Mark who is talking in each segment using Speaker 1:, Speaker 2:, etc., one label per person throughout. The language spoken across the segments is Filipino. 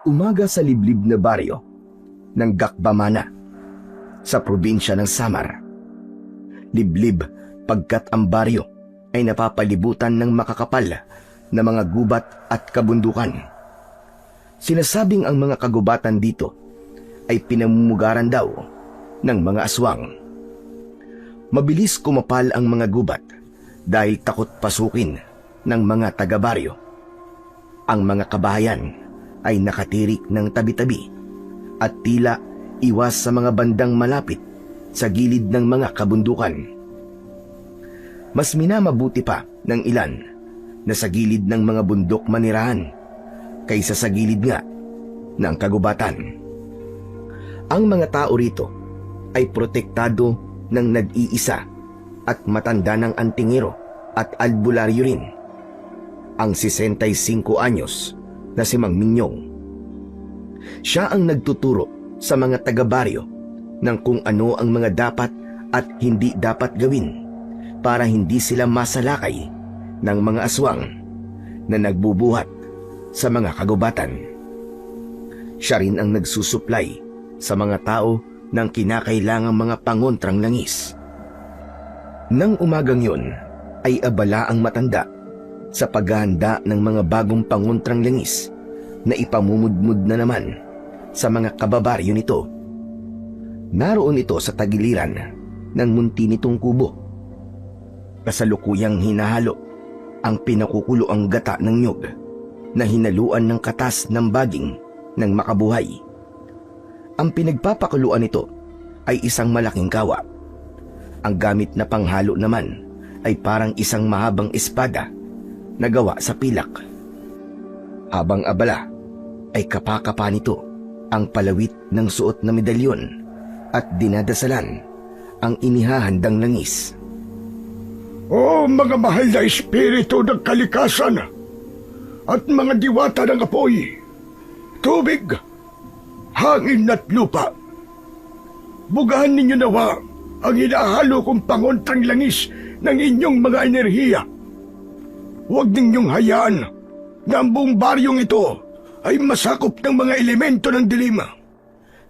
Speaker 1: Umaga sa liblib na baryo ng Gakbamana sa probinsya ng Samar. Liblib pagkat ang baryo ay napapalibutan ng makakapal na mga gubat at kabundukan. Sinasabing ang mga kagubatan dito ay pinamumugaran daw ng mga aswang. Mabilis kumapal ang mga gubat dahil takot pasukin ng mga taga-baryo. Ang mga kabahayan ay nakatirik ng tabi-tabi at tila iwas sa mga bandang malapit sa gilid ng mga kabundukan. Mas minamabuti pa ng ilan na sa gilid ng mga bundok manirahan kaysa sa gilid nga ng kagubatan. Ang mga tao rito ay protektado ng nag-iisa at matanda ng antingero at albularyo rin, ang 65 anyos na si Mang Minyong. Siya ang nagtuturo sa mga taga-baryo ng kung ano ang mga dapat at hindi dapat gawin para hindi sila masalakay ng mga aswang na nagbubuhat sa mga kagubatan. Siya rin ang nagsusuplay sa mga tao ng kinakailangang mga pangontrang langis. Nang umagang yun ay abala ang matanda sa paghahanda ng mga bagong pangontrang langis na ipamumudmud na naman sa mga kababaryo nito. Naroon ito sa tagiliran ng munti nitong kubo. Kasalukuyang hinahalo ang pinakukuloang gata ng nyug na hinaluan ng katas ng baging ng makabuhay. Ang pinagpapakuluan nito ay isang malaking kawa. Ang gamit na panghalo naman ay parang isang mahabang espada na gawa sa pilak. Habang abala ay kapakapa nito ang palawit ng suot na medalyon at dinadasalan ang inihahandang langis.
Speaker 2: O mga mahal na espiritu ng kalikasan at mga diwata ng apoy, tubig, hangin at lupa, bugahan ninyo nawa ang hinahalo kong pangontrang langis ng inyong mga enerhiya. Huwag ninyong hayaan na ang buong baryong ito ay masakop ng mga elemento ng dilim,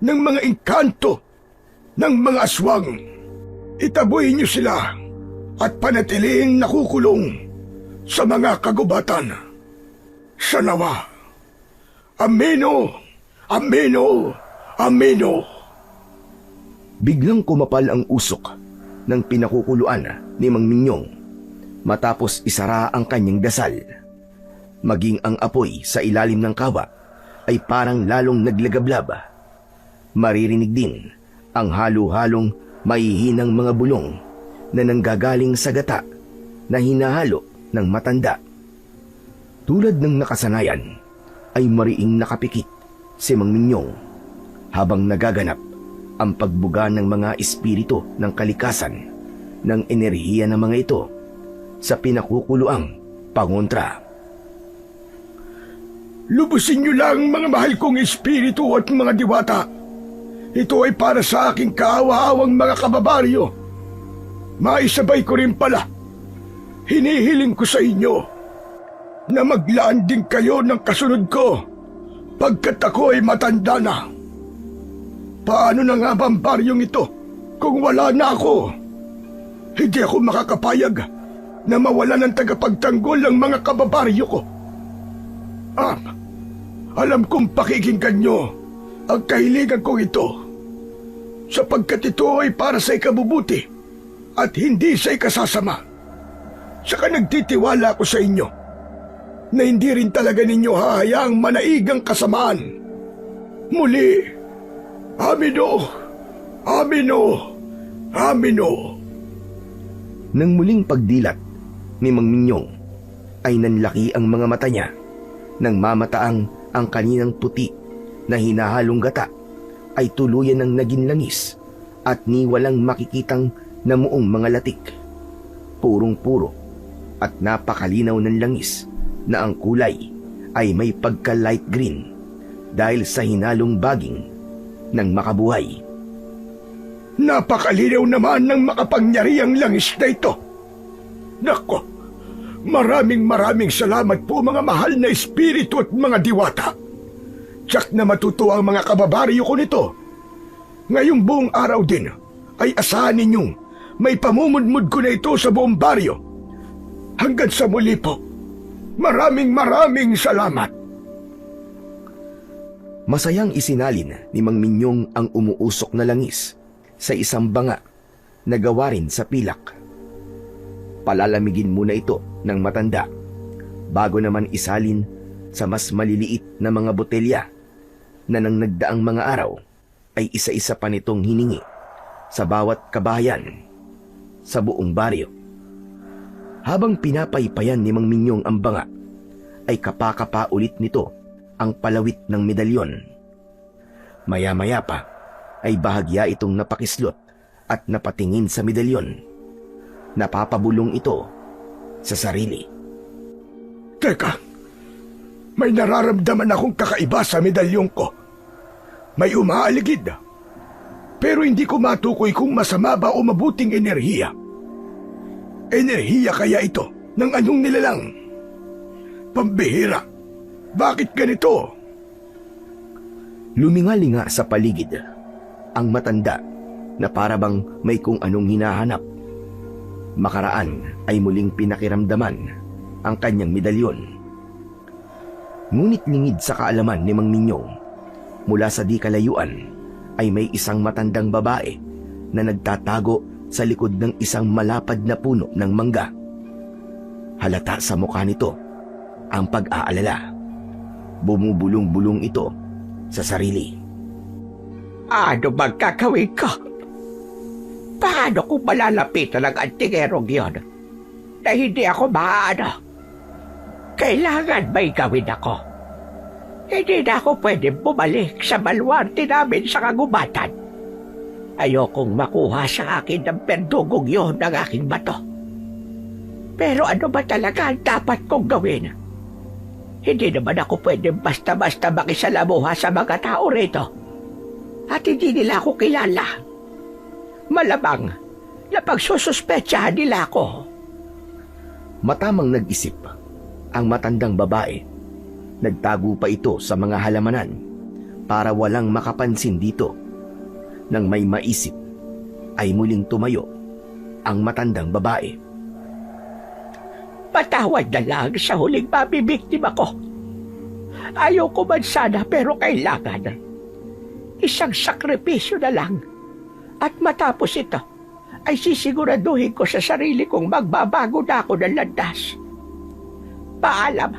Speaker 2: ng mga engkanto, ng mga aswang. Itaboy niyo sila at panatiling nakukulong sa mga kagubatan. Sanawa. Ameno, ameno, ameno.
Speaker 1: Biglang kumapal ang usok ng pinakukuluan ni Mang Minyong matapos isara ang kanyang dasal. Maging ang apoy sa ilalim ng kawa ay parang lalong naglagablab. Maririnig din ang halo-halong mahihinang mga bulong na nanggagaling sa gata na hinahalo ng matanda. Tulad ng nakasanayan ay mariing nakapikit si Mang Minyong habang nagaganap ang pagbuga ng mga espiritu ng kalikasan ng enerhiya ng mga ito sa pinakukuluang pangontra.
Speaker 2: Lubusin niyo lang mga mahal kong espiritu at mga diwata. Ito ay para sa aking kaawa-awang mga kababaryo. Maisabay ko rin pala, hinihiling ko sa inyo na maglaan din kayo ng kasunod ko pagkat ako ay matanda na. Paano na nga ba ang baryong ito kung wala na ako? Hindi ako makakapayag na mawala ng tagapagtanggol ang mga kababaryo ko. Alam kong pakikinggan nyo ang kahiligan kong ito sapagkat ito ay para sa ikabubuti at hindi sa ikasasama. Saka nagtitiwala ako sa inyo na hindi rin talaga ninyo hahayaang manaigang kasamaan. Muli, amino, amino, amino.
Speaker 1: Nang muling pagdilat ni Mang Minyong ay nanlaki ang mga mata niya nang mamataang ang kaninang puti na hinahalong gata ay tuluyan ng naging langis at ni walang makikitang namuong mga latik. Purong-puro at napakalinaw ng langis na ang kulay ay may pagka-light green dahil sa hinalong baging ng makabuhay.
Speaker 2: Napakalinaw naman ng makapangyarihang langis na ito. Nako, maraming salamat po mga mahal na espiritu at mga diwata. Tiyak na matutuwa ang mga kababaryo ko nito. Ngayong buong araw din ay asahan ninyong may pamumudmud ko na ito sa buong baryo. Hanggang sa muli po, maraming salamat.
Speaker 1: Masayang isinalin ni Mang Minyong ang umuusok na langis sa isang banga na gawa rin sa pilak. Palalamigin muna ito ng matanda bago naman isalin sa mas maliliit na mga botelya na nang nagdaang mga araw ay isa-isa pa nitong hiningi sa bawat kabahayan sa buong baryo. Habang pinapaypayan ni Mang Minyong ang banga, ay kapakapa ulit nito ang palawit ng medalyon. Maya-maya pa ay bahagya itong napakislot at napatingin sa medalyon. Napapabulong ito sa sarili.
Speaker 2: Teka, may nararamdaman akong kakaiba sa medalyong ko. May umaaligid. Pero hindi ko matukoy kung masama ba o mabuting enerhiya. Enerhiya kaya ito ng anong nilalang? Pambihira. Bakit ganito?
Speaker 1: Lumingalinga sa paligid ang matanda na parabang may kung anong hinahanap. Makaraan ay muling pinakiramdaman ang kanyang medalyon. Ngunit lingid sa kaalaman ni Mang Minyong, mula sa di kalayuan ay may isang matandang babae na nagtatago sa likod ng isang malapad na puno ng mangga. Halata sa mukha nito ang pag-aalala. Bumubulong-bulong ito sa sarili.
Speaker 3: Ano bang gagawin ko? Paano kung malalapitan ang antingerong yun na hindi ako maano? Kailangan may gawin ako. Hindi na ako pwede bumalik sa baluarte namin sa kagubatan. Ayokong makuha sa akin ng perdugong yun ng aking bato. Pero ano ba talaga ang dapat kong gawin? Hindi naman ako pwede basta-basta makisalamuha sa mga tao rito. At hindi nila ako kilala. Malamang na pagsususpetsahan nila ako.
Speaker 1: Matamang nag-isip ang matandang babae. Nagtago pa ito sa mga halamanan para walang makapansin dito. Nang may maisip, ay muling tumayo ang matandang babae.
Speaker 3: Patawad na lang sa huling mabibiktima ko. Ayaw ko man sana pero kailangan. Isang sakripisyo na lang. At matapos ito, ay sisiguraduhin ko sa sarili kong magbabago na ako ng landas. Paalam.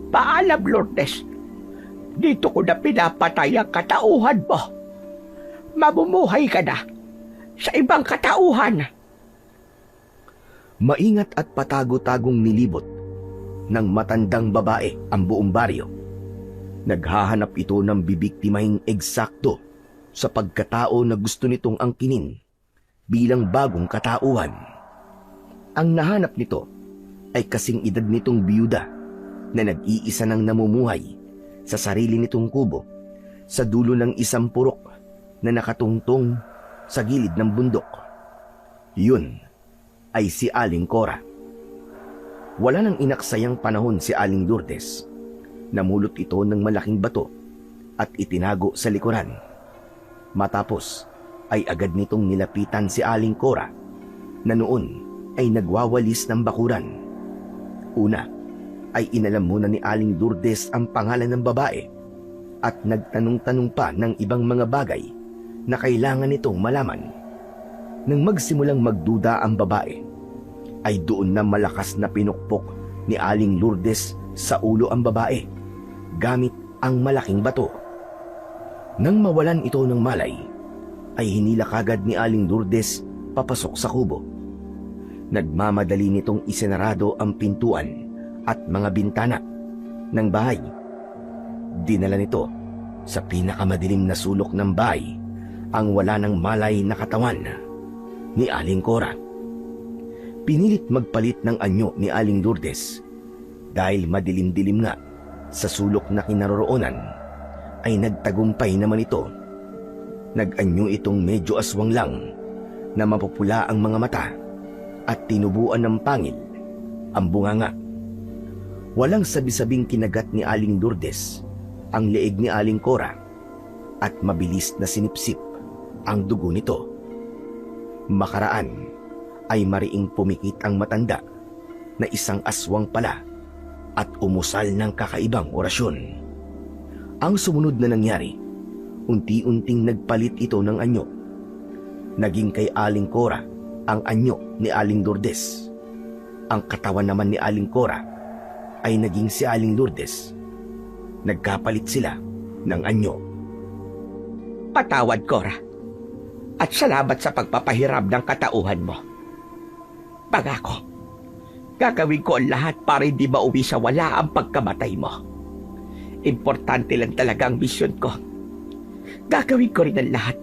Speaker 3: Paalam, Lourdes. Dito ko na pinapatay ang katauhan mo. Mamumuhay ka na sa ibang katauhan.
Speaker 1: Maingat at patago-tagong nilibot ng matandang babae ang buong baryo. Naghahanap ito ng bibiktimahing eksakto sa pagkatao na gusto nitong angkinin bilang bagong katauhan. Ang nahanap nito ay kasing edad nitong biyuda na nag-iisa nang namumuhay sa sarili nitong kubo sa dulo ng isang purok na nakatungtong sa gilid ng bundok. Yun ay si Aling Cora. Wala nang inaksayang panahon si Aling Lourdes. Namulot ito ng malaking bato at itinago sa likuran. Matapos ay agad nitong nilapitan si Aling Cora na noon ay nagwawalis ng bakuran. Una ay inalam muna ni Aling Lourdes ang pangalan ng babae at nagtanong-tanong pa ng ibang mga bagay na kailangan nitong malaman. Nang magsimulang magduda ang babae, ay doon na malakas na pinukpok ni Aling Lourdes sa ulo ang babae gamit ang malaking bato. Nang mawalan ito ng malay, ay hinila kagad ni Aling Lourdes papasok sa kubo. Nagmamadali nitong isenarado ang pintuan at mga bintana ng bahay. Dinala nito sa pinakamadilim na sulok ng bahay ang wala ng malay na katawan ni Aling Cora. Pinilit magpalit ng anyo ni Aling Lourdes dahil madilim-dilim nga sa sulok na kinaroroonan, ay nagtagumpay naman ito. Nag-anyo itong medyo aswang lang na mapupula ang mga mata at tinubuan ng pangil ang bunganga. Walang sabi-sabing kinagat ni Aling Lourdes ang leeg ni Aling Cora at mabilis na sinipsip ang dugo nito. Makaraan ay mariing pumikit ang matanda na isang aswang pala at umusal ng kakaibang orasyon. Ang sumunod na nangyari, unti-unting nagpalit ito ng anyo. Naging kay Aling Cora ang anyo ni Aling Lourdes. Ang katawan naman ni Aling Cora ay naging si Aling Lourdes. Nagkapalit sila ng anyo.
Speaker 3: Patawad, Cora. At salamat sa pagpapahiram ng katauhan mo. Pangako, gagawin ko ang lahat para hindi mauwi sa wala ang pagkamatay mo. Importante lang talaga ang misyon ko. Gagawin ko rin ang lahat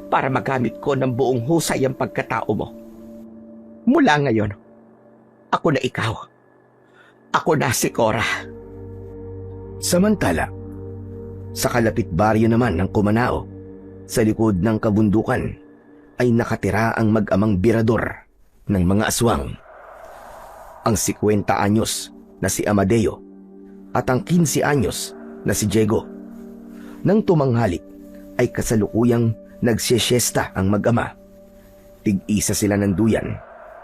Speaker 3: para magamit ko ng buong husay ang pagkatao mo. Mula ngayon, ako na ikaw. Ako na si Cora.
Speaker 1: Samantala, sa kalapit baryo naman ng Cumanao, sa likod ng kabundukan, ay nakatira ang mag-amang birador ng mga aswang. Ang 50 anyos na si Amadeo at ang 15 anyos na si Diego. Nang tumanghali ay kasalukuyang nagsisyesta ang mag-ama. Tig-isa sila ng duyan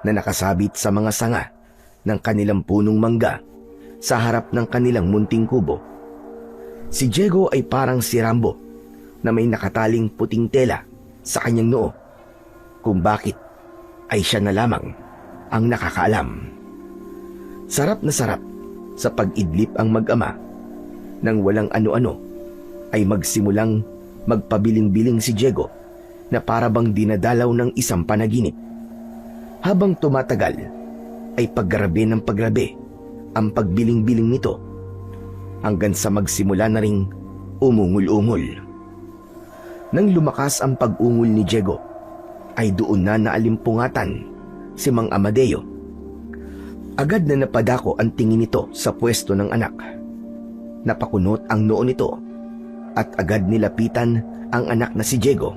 Speaker 1: na nakasabit sa mga sanga ng kanilang punong mangga sa harap ng kanilang munting kubo. Si Diego ay parang si Rambo na may nakataling puting tela sa kanyang noo, kung bakit ay siya na lamang ang nakakaalam. Sarap na sarap sa pag-idlip ang mag-ama. Nang walang ano-ano ay magsimulang magpabiling-biling si Diego na parabang dinadalaw ng isang panaginip. Habang tumatagal ay paggrabe ng paggrabe ang pagbiling-biling nito hanggang sa magsimula na ring umungol-ungol. Nang lumakas ang pag-ungol ni Diego, ay doon na naalimpungatan si Mang Amadeo. Agad na napadako ang tingin nito sa pwesto ng anak. Napakunot ang noo nito at agad nilapitan ang anak na si Diego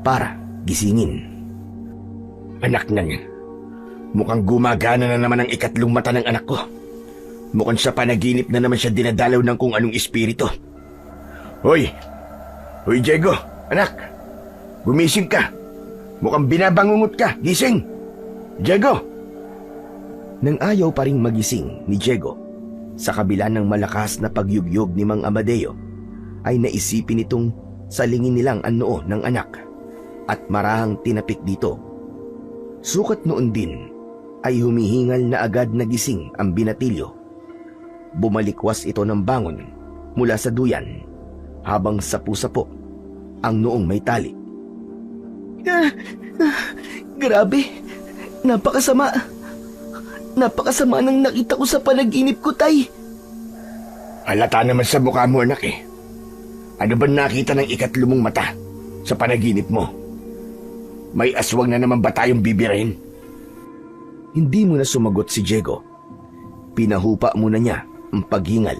Speaker 1: para gisingin.
Speaker 2: Anak nan, mukhang gumagana na naman ang ikatlong mata ng anak ko. Mukhang sa panaginip na naman siya dinadalaw ng kung anong espiritu. Hoy! Hoy, Diego! Anak! Gumising ka! Mukhang binabangungot ka! Gising! Diego!
Speaker 1: Nang ayaw pa ring magising ni Diego, sa kabila ng malakas na pagyugyog ni Mang Amadeo, ay naisipin itong salingin nilang ang noo ng anak at marahang tinapik dito. Sukat noon din ay humihingal na agad nagising ang binatilyo. Bumalikwas ito ng bangon mula sa duyan habang sapu-sapo ang noong may tali. Grabe, napakasama. Napakasama nang nakita ko sa panaginip ko, Tay.
Speaker 2: Halata naman sa mukha mo, anak eh. Ano ba nakita ng ikatlo mong mata sa panaginip mo? May aswang na naman ba tayong bibirahin?
Speaker 1: Hindi mo na sumagot si Diego. Pinahupa muna niya ang paghingal,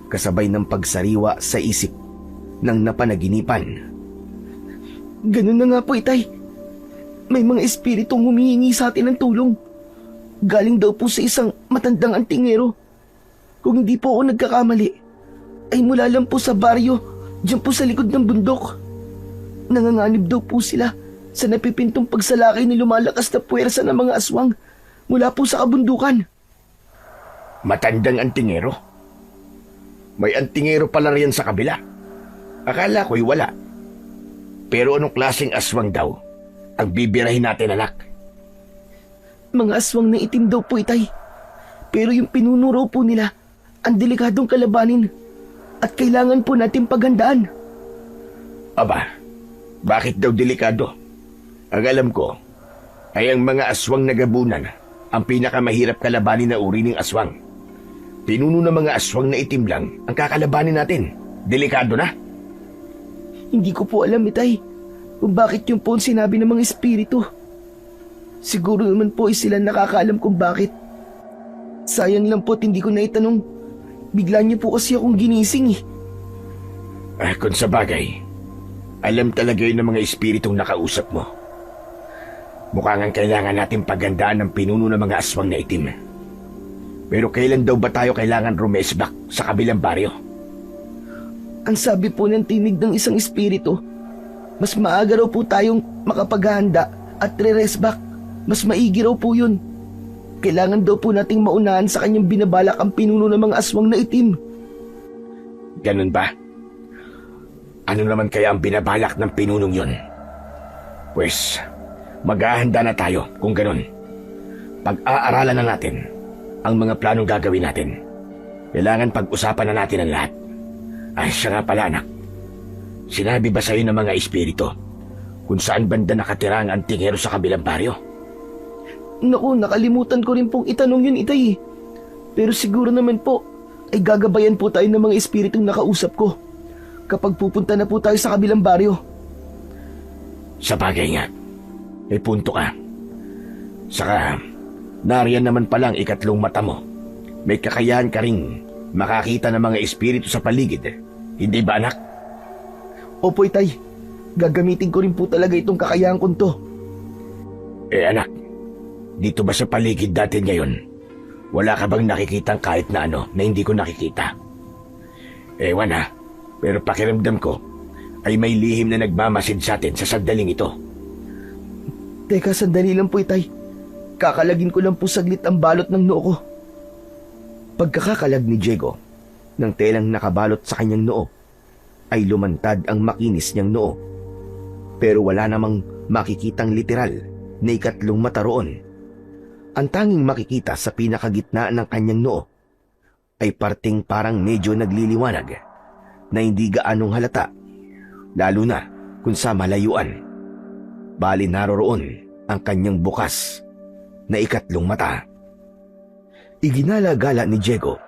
Speaker 1: kasabay ng pagsariwa sa isip ng napanaginipan. Ganun na nga po, Itay. May mga espiritong humihingi sa atin ng tulong. Galing daw po sa isang matandang antingero. Kung hindi po ako nagkakamali, ay mula lang po sa baryo, diyan po sa likod ng bundok. Nanganganib daw po sila sa napipintong pagsalakay ni lumalakas na puwersa ng mga aswang mula po sa kabundukan.
Speaker 2: Matandang antingero? May antingero pala riyan sa kabila. Akala ko'y wala. Pero anong klaseng aswang daw ang bibirahin natin, anak?
Speaker 1: Mga aswang na itim daw po, Itay. Pero yung pinunuro po nila, ang delikadong kalabanin at kailangan po natin paghandaan.
Speaker 2: Aba, bakit daw delikado? Ang alam ko ay ang mga aswang na gabunan ang pinakamahirap kalabanin na uri ng aswang. Pinuno ng mga aswang na itim lang ang kakalabanin natin. Delikado na?
Speaker 1: Hindi ko po alam, Itay, kung bakit yung po ang sinabi ng mga espiritu. Siguro naman po ay sila nakakaalam kung bakit. Sayang lang po at hindi ko naitanong. Bigla niyo po kasi akong ginising eh.
Speaker 2: Kung sa bagay, alam talaga yun ng mga espiritong nakausap mo. Mukhang ang kailangan natin pagandaan ng pinuno ng mga aswang na itim. Pero kailan daw ba tayo kailangan rumesbak sa kabilang baryo?
Speaker 4: Ang sabi po ng tinig ng isang espiritu, mas maaga raw po tayong makapaghahanda at re-rest back. Mas maigi raw po yun. Kailangan daw po nating maunahan sa kanyang binabalak ang pinuno ng mga aswang na itim.
Speaker 3: Ganun ba? Ano naman kaya ang binabalak ng pinunong yun? Pues, maghahanda na tayo kung ganun. Pag-aaralan na natin ang mga planong gagawin natin. Kailangan pag-usapan na natin ang lahat. Ay, siya nga pala anak. Sinabi ba sa'yo ng mga espiritu kung saan banda nakatira ang antingero sa kabilang baryo?
Speaker 4: Naku, nakalimutan ko rin pong itanong yun, Itay. Pero siguro naman po, ay gagabayan po tayo ng mga espiritong nakausap ko kapag pupunta na po tayo sa kabilang baryo.
Speaker 3: Sa bagay nga, may punto ka. Saka, nariyan naman palang ikatlong mata mo. May kakayahan ka ring makakita ng mga espiritu sa paligid. Hindi ba, anak?
Speaker 4: Opo, Itay. Gagamitin ko rin po talaga itong kakayahan kong to.
Speaker 3: Anak, dito ba sa paligid natin ngayon, wala ka bang nakikitang kahit na ano na hindi ko nakikita? Ewan ha, pero pakiramdam ko ay may lihim na nagmamasid sa atin sa sandaling ito.
Speaker 4: Teka, sandali lang po, Itay. Kakalagin ko lang po saglit ang balot ng noo ko.
Speaker 1: Pagkakakalag ni Diego ng telang nakabalot sa kanyang noo, ay lumantad ang makinis niyang noo. Pero wala namang makikitang literal na ikatlong mata roon. Ang tanging makikita sa pinakagitnaan ng kanyang noo ay parting parang medyo nagliliwanag na hindi gaanong halata, lalo na kung sa malayuan. Bali naroroon ang kanyang bukas na ikatlong mata. Iginala-gala ni Diego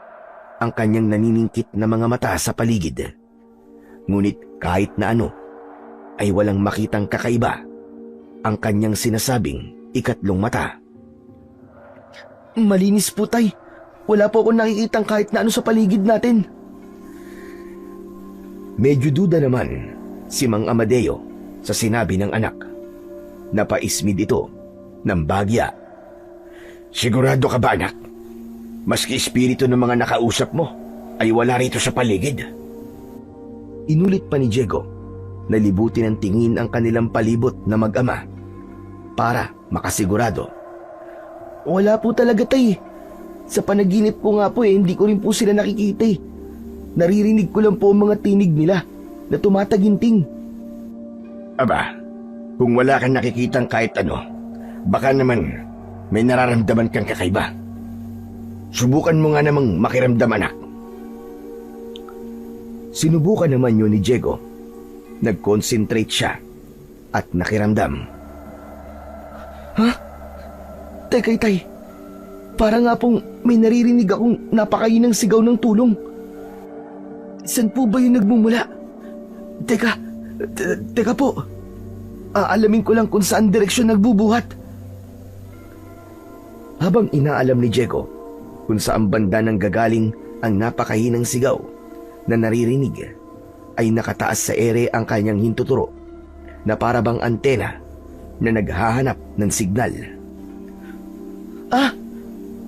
Speaker 1: ang kanyang naniningkit na mga mata sa paligid. Ngunit kahit na ano, ay walang makitang kakaiba ang kanyang sinasabing ikatlong mata.
Speaker 4: Malinis po, Tay. Wala po akong nakikitang kahit na ano sa paligid natin.
Speaker 1: Medyo duda naman si Mang Amadeo sa sinabi ng anak. Napaismid ito ng bagya.
Speaker 3: Sigurado ka ba, anak? Maski espiritu ng mga nakausap mo ay wala rito sa paligid.
Speaker 1: Inulit pa ni Diego na libutin ng tingin ang kanilang palibot na mag-ama para makasigurado.
Speaker 4: Wala po talaga, Tay. Sa panaginip ko nga po hindi ko rin po sila nakikita eh. Naririnig ko lang po ang mga tinig nila na tumataginting.
Speaker 3: Aba, kung wala kang nakikitang kahit ano, baka naman may nararamdaman kang kakaiba. Subukan mo nga namang makiramdam, anak.
Speaker 1: Sinubukan naman yun ni Diego. Nag-concentrate siya at nakiramdam.
Speaker 4: Ha? Teka, Itay. Para nga pong may naririnig akong napakainang sigaw ng tulong. Saan po ba yung nagmumula? Teka po. Aalamin ko lang kung saan direksyon nagbubuhat.
Speaker 1: Habang inaalam ni Diego kung saan banda nang gagaling ang napakahinang sigaw na naririnig, ay nakataas sa ere ang kanyang hintuturo na para bang antena na naghahanap ng signal.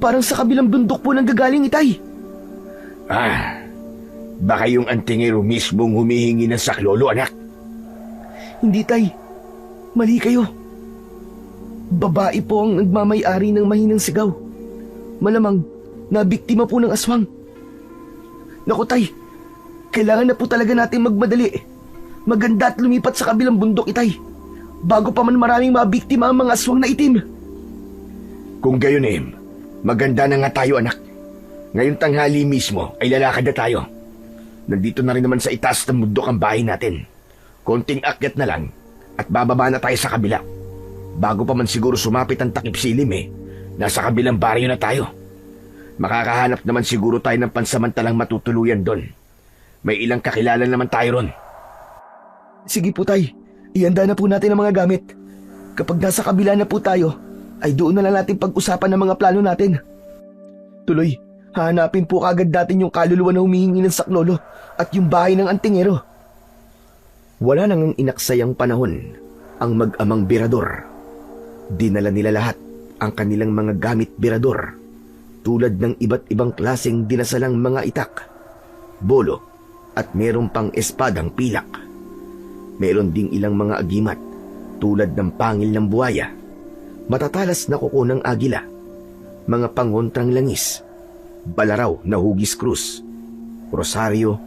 Speaker 4: Parang sa kabilang bundok po nang gagaling, Itay.
Speaker 3: Baka yung antingero mismong humihingi ng saklolo, anak.
Speaker 4: Hindi, Tay. Mali kayo. Babae po ang nagmamay-ari ng mahinang sigaw. Malamang nabiktima po ng aswang. Naku, Tay. Kailangan na po talaga natin magmadali. Maganda at lumipat sa kabilang bundok, Itay. Bago pa man maraming mabiktima ang mga aswang na itim.
Speaker 3: Kung gayon, maganda na nga tayo, anak. Ngayong tanghali mismo ay lalakad na tayo. Nandito na rin naman sa itaas ng bundok ang bahay natin. Konting akyat na lang at bababa na tayo sa kabila. Bago pa man siguro sumapit ang takip silim nasa kabilang baryo na tayo. Makakahanap naman siguro tayo ng pansamantalang matutuluyan doon. May ilang kakilala naman tayo ron.
Speaker 4: Sige po, Tay. Ihanda na po natin ang mga gamit. Kapag nasa kabila na po tayo, ay doon na lang natin pag-usapan ng mga plano natin. Tuloy, hahanapin po kagad natin yung kaluluwa na humihingi ng saklolo at yung bahay ng antingero.
Speaker 1: Wala nang inaksayang panahon ang mag-amang birador. Dinala nila lahat ang kanilang mga gamit birador, tulad ng iba't ibang klaseng dinasalang mga itak, bolo, at meron pang espadang pilak. Meron ding ilang mga agimat tulad ng pangil ng buhaya, matatalas na kuko ng agila, mga pangontrang langis, balaraw na hugis krus, rosaryo,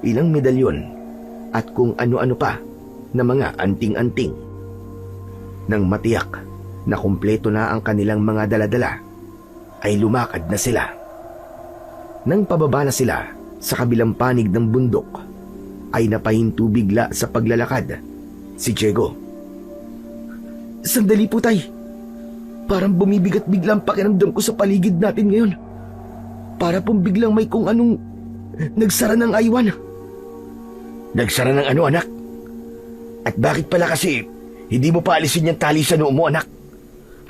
Speaker 1: ilang medalyon, at kung ano-ano pa na mga anting-anting. Nang matiyak na kumpleto na ang kanilang mga daladala, ay lumakad na sila. Nang pababa na sila sa kabilang panig ng bundok, ay napahinto bigla sa paglalakad si Diego.
Speaker 4: Sandali po, Tay. Parang bumibigat bigla ang pakiramdam ko sa paligid natin ngayon. Para pong biglang may kung anong nagsara ng aywan.
Speaker 1: Nagsara ng ano, anak? At bakit pala kasi hindi mo pa alisin yung tali sa noo mo, anak?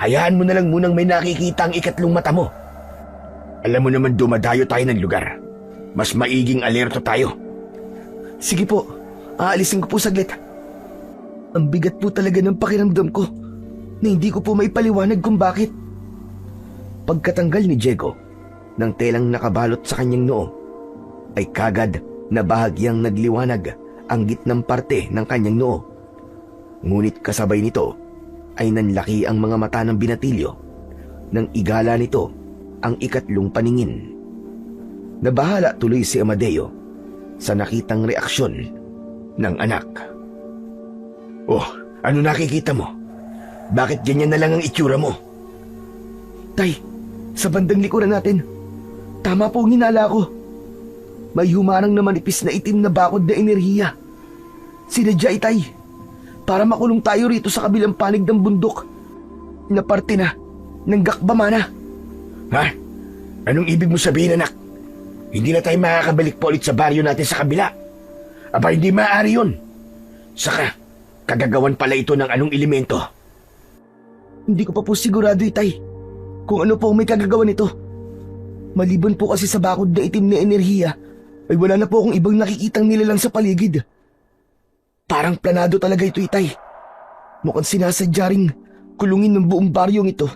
Speaker 1: Hayaan mo na lang munang may nakikita ang ikatlong mata mo. Alam mo naman dumadayo tayo ng lugar. Mas maiging alerto tayo.
Speaker 4: Sige po, aalisin ko po saglit. Ang bigat po talaga ng pakiramdam ko na hindi ko po maipaliwanag kung bakit.
Speaker 1: Pagkatanggal ni Diego ng telang nakabalot sa kanyang noo, ay kagad na bahagyang nagliwanag ang gitnang parte ng kanyang noo. Ngunit kasabay nito ay nanlaki ang mga mata ng binatilyo nang igala nito ang ikatlong paningin. Nabahala tuloy si Amadeo sa nakitang reaksyon ng anak. Oh, ano nakikita mo? Bakit ganyan na lang ang itsura mo?
Speaker 4: Tay, sa bandang likuran natin, tama po ang hinala ko. May humarang na manipis na itim na bakod na enerhiya. Sinadya, Tay, para makulong tayo rito sa kabilang panig ng bundok na parte na ng Gakbamana.
Speaker 1: Ha? Anong ibig mo sabihin, anak? Hindi na tayo makakabalik pa ulit sa baryo natin sa kabila. Aba, hindi maaari yun. Saka, kagagawan pala ito ng anong elemento?
Speaker 4: Hindi ko pa po sigurado, Tay, kung ano po ang may kagagawan nito. Maliban po kasi sa bakod na itim na enerhiya, ay wala na po akong ibang nakikitang nilalang sa paligid. Parang planado talaga ito, Itay. Mukhang sinasadya ring kulungin ng buong baryong ito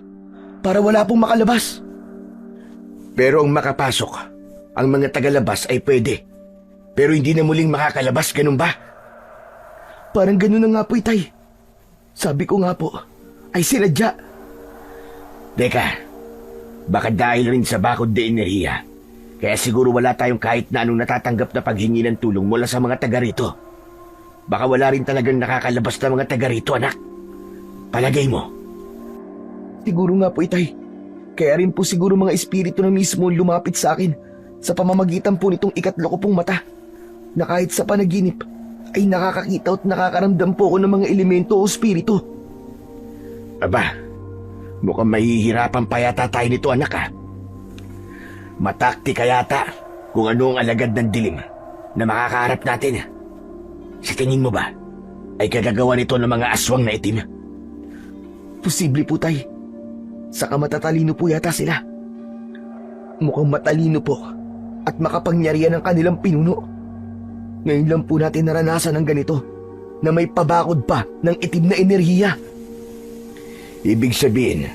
Speaker 4: para wala pong makalabas.
Speaker 1: Pero ang makapasok, ang mga tagalabas ay pwede. Pero hindi na muling makakalabas, ganun ba?
Speaker 4: Parang ganun na nga po, Itay. Sabi ko nga po, ay sinadya.
Speaker 1: Teka, baka dahil rin sa bakod de enerhiya, kaya siguro wala tayong kahit na anong natatanggap na paghingi ng tulong mula sa mga taga rito. Baka wala rin talagang nakakalabas na mga taga rito, anak. Palagay mo?
Speaker 4: Siguro nga po, Itay. Kaya rin po siguro mga espiritu na mismo lumapit sa akin sa pamamagitan po nitong ikatlo ko pong mata, na kahit sa panaginip ay nakakakita at nakakaramdam po ako ng mga elemento o espiritu.
Speaker 1: Aba, mukhang mahihirapan pa yata tayo nito, anak, ha? Matakti ka yata kung ano ang alagad ng dilim na makakaharap natin. Sa tingin mo ba, ay kagagawa nito ng mga aswang na itim?
Speaker 4: Posible po, Tay. Saka matatalino po yata sila. Mukhang matalino po at makapangyarihan ang kanilang pinuno. Ngayon lang po natin naranasan ng ganito, na may pabakod pa ng itim na enerhiya.
Speaker 1: Ibig sabihin,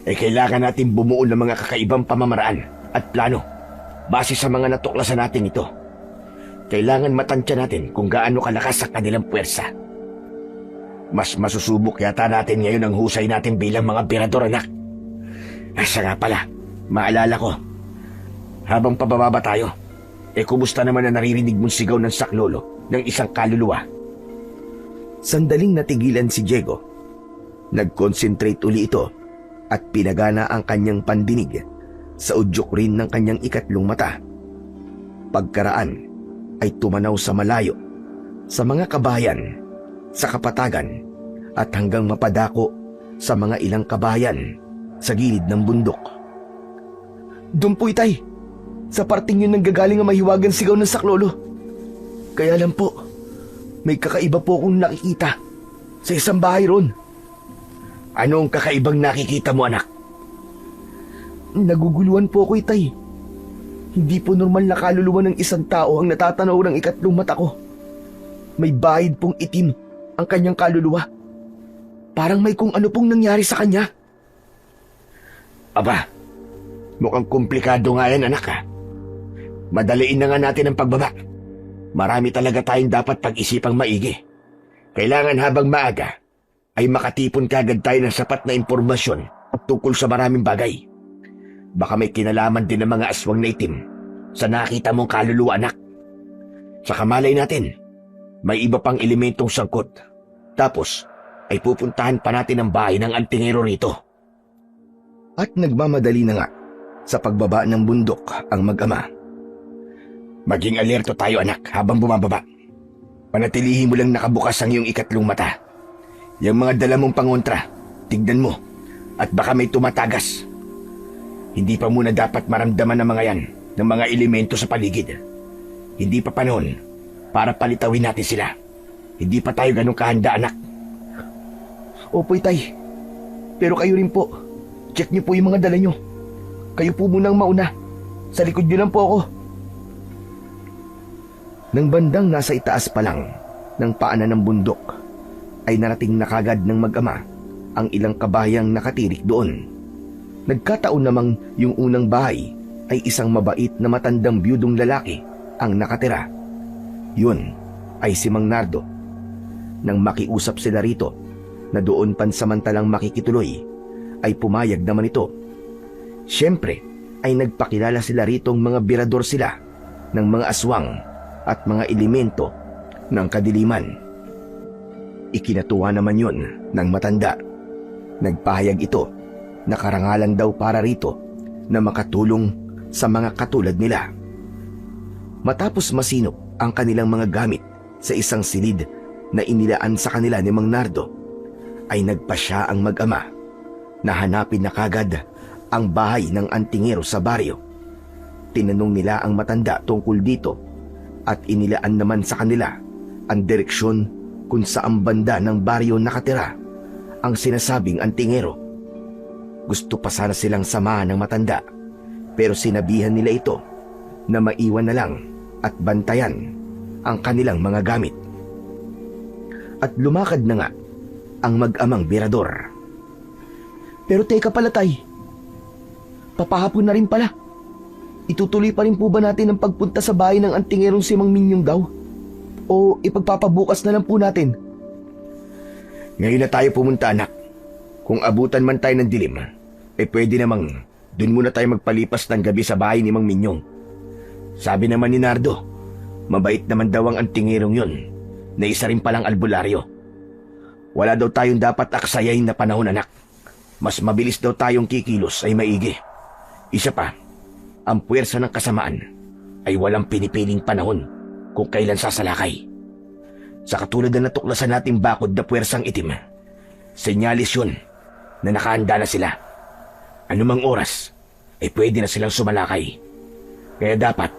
Speaker 1: ay kailangan natin bumuo ng mga kakaibang pamamaraan at plano base sa mga natuklasan natin ito. Kailangan matansya natin kung gaano kalakas ang kanilang puwersa. Mas masusubok yata natin ngayon ang husay natin bilang mga birador, anak. Asa nga pala, maalala ko, habang pabababa tayo, kumusta naman na naririnig mong sigaw ng saklolo ng isang kaluluwa? Sandaling natigilan si Diego. Nag-concentrate uli ito at pinagana ang kanyang pandinig sa udyok rin ng kanyang ikatlong mata. Pagkaraan ay tumanaw sa malayo, sa mga kabayan, sa kapatagan, at hanggang mapadako sa mga ilang kabayan sa gilid ng bundok.
Speaker 4: Doon po, Itay. Sa parting yun nanggagaling ang mahiwagang sigaw ng saklolo. Kaya lang po, may kakaiba po akong nakikita sa isang bahay ron.
Speaker 1: Anong kakaibang nakikita mo, anak?
Speaker 4: Naguguluhan po ako, Itay. Hindi po normal na kaluluwa ng isang tao ang natatanaw ng ikatlong mata ko. May bahid pong itim ang kanyang kaluluwa. Parang may kung ano pong nangyari sa kanya.
Speaker 1: Aba, mukhang komplikado nga yan, anak, ha? Madaliin na nga natin ang pagbaba. Marami talaga tayong dapat pag-isipang maigi. Kailangan habang maaga ay makatipon kagad tayo ng sapat na impormasyon tungkol sa maraming bagay. Baka may kinalaman din ng mga aswang na itim sa nakita mong kaluluwa, anak. Sa kamalay natin, may iba pang elementong sangkot. Tapos ay pupuntahan pa natin ang bahay ng antingero rito.
Speaker 4: At nagmamadali na nga sa pagbaba ng bundok ang mag-ama.
Speaker 1: Maging alerto tayo, anak, habang bumababa. Panatilihin mo lang nakabukas ang iyong ikatlong mata. Yung mga dala mong pangontra, tignan mo, at baka may tumatagas. Hindi pa muna dapat maramdaman ng mga yan ng mga elemento sa paligid. Hindi pa panahon para palitawin natin sila. Hindi pa tayo ganun kahanda, anak.
Speaker 4: Opo, Itay. Pero kayo rin po. Check niyo po yung mga dala niyo. Kayo po munang mauna. Sa likod niyo lang po ako. Nang bandang nasa itaas pa lang ng paanan ng bundok, ay narating na kagad ng mag-ama ang ilang kabayang nakatirik doon. Nagkataon namang yung unang bahay ay isang mabait na matandang biyudong lalaki ang nakatira. Yun ay si Mang Nardo. Nang makiusap sila rito na doon pansamantalang makikituloy, ay pumayag naman ito. Siyempre ay nagpakilala sila ritong mga birador sila ng mga aswang at mga elemento ng kadiliman. Ikinatuwa naman yun ng matanda. Nagpahayag ito na karangalan daw para rito na makatulong sa mga katulad nila. Matapos masinop ang kanilang mga gamit sa isang silid na inilaan sa kanila ni Mang Nardo, ay nagpasya ang mag-ama na hanapin na kagad ang bahay ng antingero sa baryo. Tinanong nila ang matanda tungkol dito at inilaan naman sa kanila ang direksyon kung saan banda ng baryo nakatira ang sinasabing antingero. Gusto pa sana silang samahan ng matanda, pero sinabihan nila ito na maiwan na lang at bantayan ang kanilang mga gamit. At lumakad na nga ang mag-amang birador. Pero teka pala, Tay. Papahapon na rin pala. Itutuloy pa rin po ba natin ang pagpunta sa bahay ng antingerong si Mang Minyong daw? O ipagpapabukas na lang po natin?
Speaker 1: Ngayon na tayo pumunta, anak. Kung abutan man tayo ng dilim, pwede namang dun muna tayo magpalipas ng gabi sa bahay ni Mang Minyong. Sabi naman ni Nardo, mabait naman daw ang antingerong yun, na isa rin palang albularyo. Wala daw tayong dapat aksayahin na panahon, anak. Mas mabilis daw tayong kikilos ay maigi. Isa pa, ang puwersa ng kasamaan ay walang pinipiling panahon kung kailan sasalakay. Sa katulad na natuklasan nating bakod na puwersang itim, senyalis yun na nakahanda na sila. Anumang oras ay pwede na silang sumalakay. Kaya dapat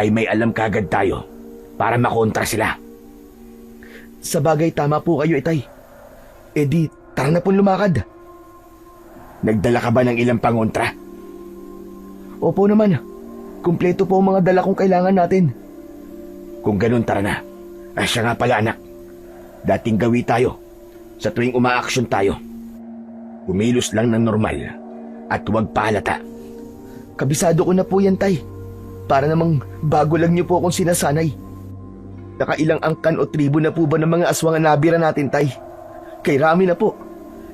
Speaker 1: ay may alam kagad tayo para makontra sila.
Speaker 4: Sa bagay, tama po kayo, Itay. E di, tara na pong lumakad.
Speaker 1: Nagdala ka ba ng ilang pangontra?
Speaker 4: Opo naman. Kumpleto po ang mga dala kong kailangan natin.
Speaker 1: Kung ganun, tara na. Siya nga pala, anak. Dating gawi tayo sa tuwing umaaksyon tayo. Kumilos lang ng normal at huwag pahalata.
Speaker 4: Kabisado ko na po yan, Tay. Para namang bago lang niyo po akong sinasanay. Nakailang angkan o tribo na po ba ng mga aswang na nabira natin, Tay? Kay rami na po.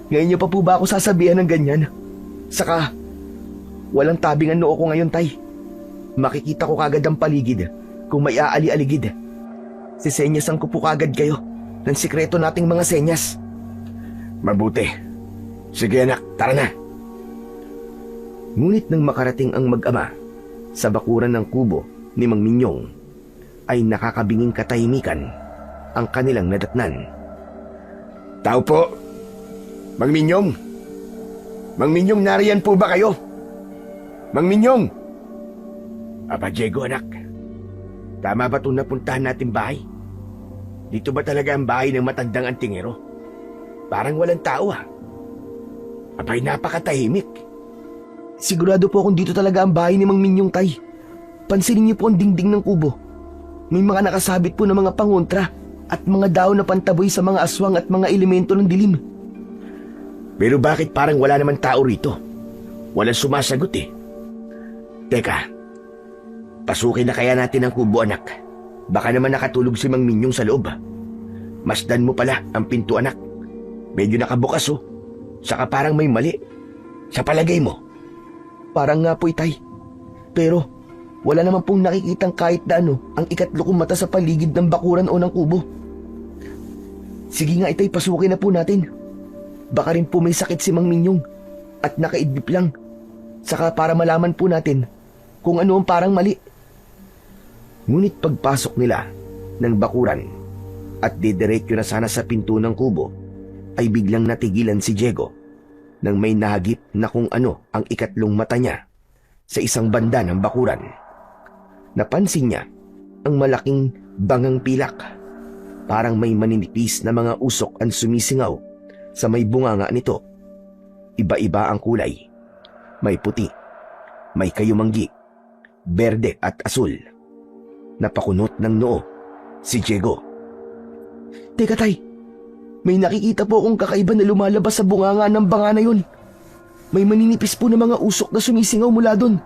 Speaker 4: Ngayon niyo pa po ba ako sasabihan ng ganyan? Saka, walang tabing ang noo ko ngayon, Tay. Makikita ko kagad ang paligid kung may aali-aligid. Sisenyasan ko po kagad kayo ng sikreto nating mga senyas.
Speaker 1: Mabuti. Sige, anak, tara na.
Speaker 4: Ngunit nang makarating ang mag-ama sa bakuran ng kubo ni Mang Minyong, ay nakakabinging katahimikan ang kanilang nadatnan.
Speaker 1: Tao po. Mang Minyong. Mang Minyong, nariyan po ba kayo? Mang Minyong! Aba, Diego, anak. Tama ba itong napuntahan natin bahay? Dito ba talaga ang bahay ng matandang antingero? Parang walang tao, ah. Abay, napakatahimik.
Speaker 4: Sigurado po akong dito talaga ang bahay ni Mang Minyong, Tay. Pansinin niyo po ang dingding ng kubo. May mga nakasabit po ng mga pangontra at mga daw na pantaboy sa mga aswang at mga elemento ng dilim.
Speaker 1: Pero bakit parang wala naman tao rito? Walang sumasagot eh. Teka, pasukin na kaya natin ang kubo, anak. Baka naman nakatulog si Mang Minyong sa loob. Masdan mo pala ang pinto, anak. Medyo nakabukas oh. Saka parang may mali. Sa palagay mo?
Speaker 4: Parang nga po, Itay. Pero wala naman pong nakikitang kahit na ano ang ikatlo kong mata sa paligid ng bakuran o ng kubo. Sige nga, Itay, pasukin na po natin. Baka rin po may sakit si Mang Minyong at nakaidlip lang. Saka para malaman po natin kung ano ang parang mali.
Speaker 1: Ngunit pagpasok nila ng bakuran at didiretso na sana sa pinto ng kubo, ay biglang natigilan si Diego nang may nahagip na kung ano ang ikatlong mata niya sa isang banda ng bakuran. Napansin niya ang malaking bangang pilak. Parang may maninipis na mga usok ang sumisingaw sa may bunganga nito. Iba-iba ang kulay. May puti, may kayumanggi, berde at asul. Napakunot ng noo si Diego.
Speaker 4: Teka, Tay. May nakikita po akong kakaiba na lumalabas sa bunganga ng banga na yun. May maninipis po na mga usok na sumisingaw mula doon.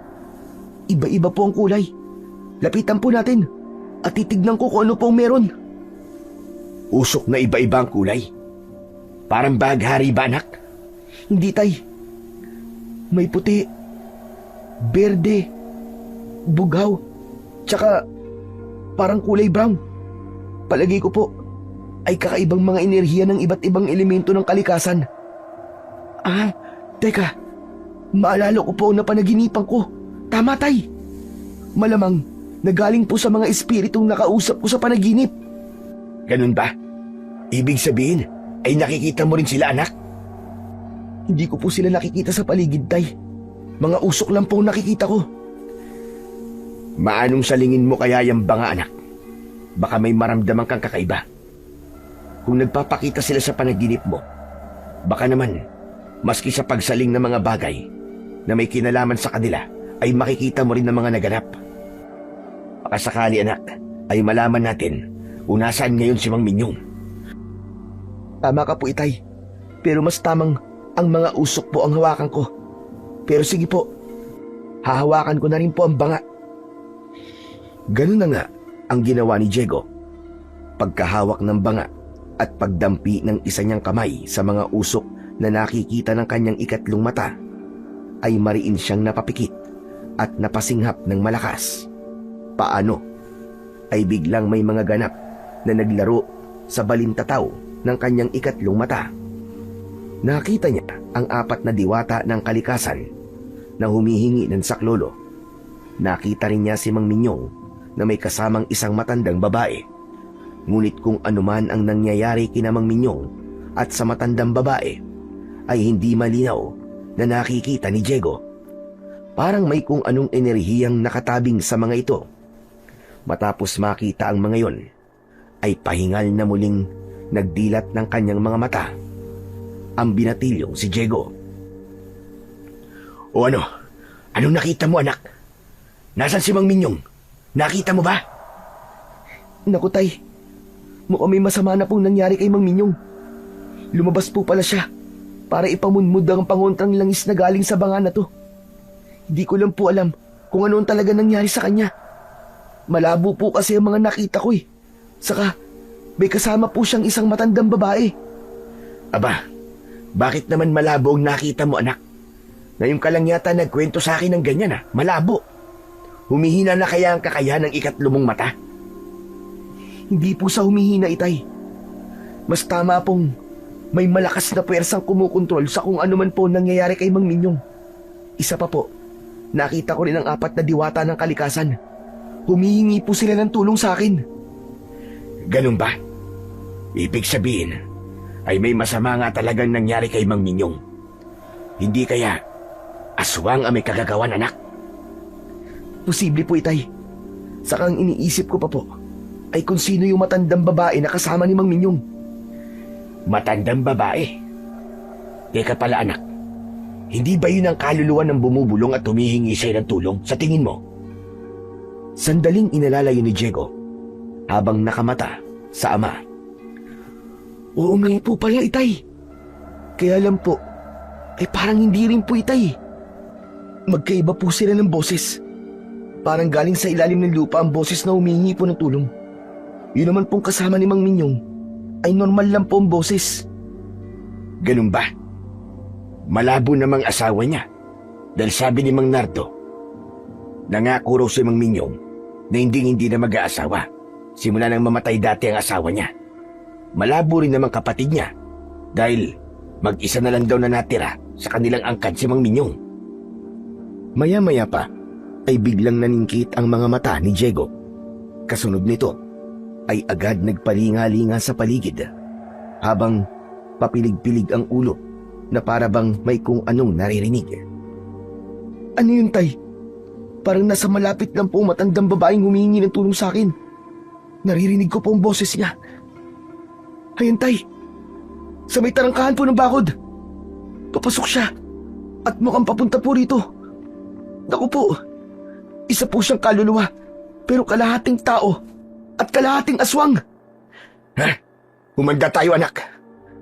Speaker 4: Iba-iba po ang kulay. Lapitan po natin at titignan ko kung ano pong meron.
Speaker 1: Usok na iba-iba ang kulay? Parang baghari ba, anak?
Speaker 4: Hindi, Tay. May puti, berde, bugaw, tsaka parang kulay brown. Palagay ko po ay kakaibang mga enerhiya ng iba't ibang elemento ng kalikasan. Teka. Maalala ko po na panaginipan ko. Tama, Tay. Malamang nagaling po sa mga espiritong nakausap ko sa panaginip.
Speaker 1: Ganun ba? Ibig sabihin ay nakikita mo rin sila, anak?
Speaker 4: Hindi ko po sila nakikita sa paligid, Tay. Mga usok lang po ang nakikita ko.
Speaker 1: Maanong salingin mo kaya yung banga, anak? Baka may maramdaman kang kakaiba. Kung nagpapakita sila sa panaginip mo, baka naman, maski sa pagsaling ng mga bagay na may kinalaman sa kanila, ay makikita mo rin ng mga naganap. Baka sakali, anak, ay malaman natin kung nasaan ngayon si Mang Minyong.
Speaker 4: Tama ka po, Itay. Pero mas tamang ang mga usok po ang hawakan ko. Pero sige po, hahawakan ko na rin po ang banga.
Speaker 1: Ganun na nga ang ginawa ni Diego. Pagkahawak ng banga at pagdampi ng isa niyang kamay sa mga usok na nakikita ng kanyang ikatlong mata, ay mariin siyang napapikit at napasinghap ng malakas. Paano? Ay biglang may mga ganap na naglaro sa balintataw ng kanyang ikatlong mata. Nakita niya ang 4 na diwata ng kalikasan na humihingi ng saklolo. Nakita rin niya si Mang Minyong na may kasamang isang matandang babae. Ngunit kung anuman ang nangyayari kina Mang Minyong at sa matandang babae, ay hindi malinaw na nakikita ni Diego. Parang may kung anong enerhiyang nakatabing sa mga ito. Matapos makita ang mga yon, ay pahingal na muling nagdilat ng kanyang mga mata ang binatilyong si Diego. O ano? Anong nakita mo, anak? Nasaan si Mang Minyong? Nakita mo ba?
Speaker 4: Naku, Tay. Mukhang may masama na pong nangyari kay Mang Minyong. Lumabas po pala siya para ipamunmud ang pangontrang langis na galing sa banga na to. Hindi ko lang po alam kung ano talaga nangyari sa kanya. Malabo po kasi ang mga nakita ko eh. Saka, may kasama po siyang isang matandang babae.
Speaker 1: Aba, bakit naman malabo ang nakita mo, anak? Ngayon ka lang yata nagkwento sa akin ng ganyan, malabo. Humihina na kaya ang kakayahan ng ikatlong mong mata?
Speaker 4: Hindi po sa humihina, Itay. Mas tama pong may malakas na pwersang kumukontrol sa kung ano man po nangyayari kay Mang Minyong. Isa pa po, nakita ko rin ang 4 na diwata ng kalikasan. Humihingi po sila ng tulong sa akin.
Speaker 1: Ganun ba? Ibig sabihin, ay may masama nga talagang nangyari kay Mang Minyong. Hindi kaya aswang ang may kagagawan, anak?
Speaker 4: Posible po, Itay. Saka ang iniisip ko pa po ay kung sino yung matandang babae na kasama ni Mang Minyong.
Speaker 1: Matandang babae? Teka pala, anak. Hindi ba yun ang kaluluwa ng bumubulong at humihingi sa'yo ng tulong sa tingin mo? Sandaling inalalayo ni Diego habang nakamata sa ama.
Speaker 4: Oo nga po pala, Itay. Kaya lang po, ay parang hindi rin po, Itay. Magkaiba po sila ng boses. Parang galing sa ilalim ng lupa ang boses na humihingi po ng tulong. Yun naman pong kasama ni Mang Minyong ay normal lang po ang boses.
Speaker 2: Ganun ba? Malabo namang asawa niya. Dahil sabi ni Mang Nardo, nangako raw si Mang Minyong na hindi na mag-aasawa simula nang mamatay dati ang asawa niya. Malabo rin namang kapatid niya dahil mag-isa na lang daw na natira sa kanilang angkan si Mang Minyong.
Speaker 1: Maya-maya pa ay biglang naningkit ang mga mata ni Diego. Kasunod nito ay agad nagpalinga-linga sa paligid habang papilig-pilig ang ulo na para bang may kung anong naririnig.
Speaker 4: Ano yun, Tay? Parang nasa malapit lang po matandang babaeng humihingi ng tulong sa akin. Naririnig ko po ang boses niya. Ayun, Tay. Sa may tarangkahan po ng bakod. Papasok siya at mukhang papunta po rito. Naku po, isa po siyang kaluluwa pero kalahating tao at kalahating aswang.
Speaker 2: Ha? Humanda tayo, anak.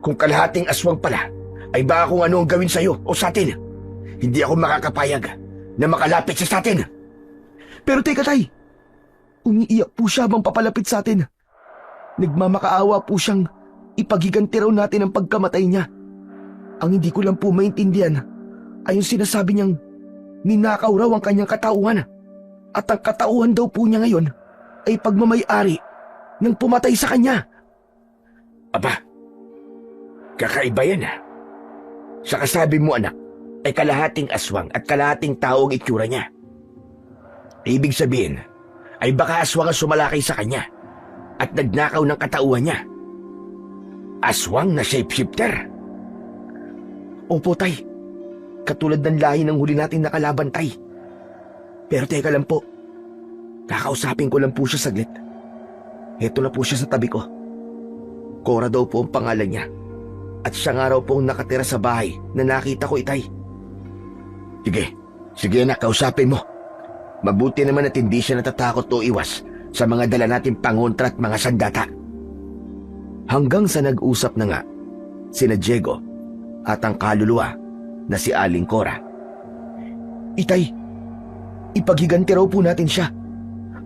Speaker 2: Kung kalahating aswang pala, ay baka kung ano ang gawin sa'yo o sa atin. Hindi ako makakapayag na makalapit siya sa atin.
Speaker 4: Pero teka, Tay. Umiiyak po siya habang papalapit sa atin. Nagmamakaawa po siyang ipagiganti raw natin ang pagkamatay niya. Ang hindi ko lang po maintindihan ay yung sinasabi niyang ninakaw raw ang kanyang katauhan. At ang katauhan daw po niya ngayon ay pagmamay-ari ng pumatay sa kanya.
Speaker 2: Aba, kakaiba yan ha. Sa kasabi mo, anak, ay kalahating aswang at kalahating tao ang itsura niya. Ibig sabihin, ay baka aswang ang sumalakay sa kanya at nagnakaw ng katauhan niya. Aswang na shapeshifter.
Speaker 4: Opo, Tay. Katulad ng lahi ng huli nating nakalaban, Tay. Pero teka lang po. Kakausapin ko lang po siya saglit. Heto na po siya sa tabi ko. Cora daw po ang pangalan niya. At siya nga raw po ang nakatira sa bahay na nakita ko, Itay.
Speaker 2: Sige anak, kausapin mo. Mabuti naman at hindi siya natatakot o iwas sa mga dala nating pangontra at mga sandata.
Speaker 1: Hanggang sa nag-usap na nga sina Diego at ang kaluluwa na si Aling Cora.
Speaker 4: Itay, ipaghiganti raw po natin siya.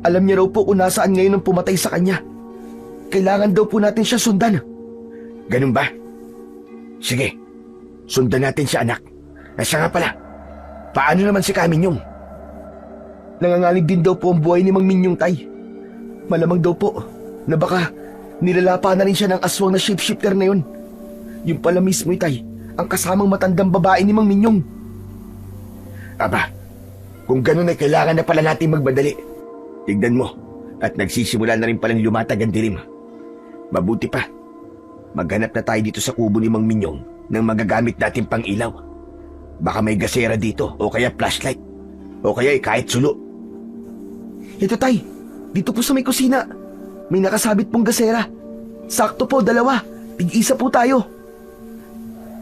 Speaker 4: Alam niya raw po kung nasaan ngayon ang pumatay sa kanya. Kailangan daw po natin siya sundan.
Speaker 2: Ganun ba? Sige, sundan natin siya, anak. Siya nga pala, paano naman si Kaminyong?
Speaker 4: Nangangalib din daw po ang buhay ni Mang Minyong, Tay. Malamang daw po na baka nilalapa na rin siya ng aswang na shapeshifter na yun. Yung pala mismo, Tay, ang kasamang matandang babae ni Mang Minyong.
Speaker 2: Aba, kung ganun ay kailangan na pala natin magbadali. Tignan mo, at nagsisimula na rin palang lumatag ang dilim. Mabuti pa, maghanap na tayo dito sa kubo ni Mang Minyong ng magagamit natin pang ilaw. Baka may gasera dito o kaya flashlight o kaya kahit sulo.
Speaker 4: Ito, Tay, dito po sa may kusina. May nakasabit pong gasera. Sakto po, 2. Tig-isa po tayo.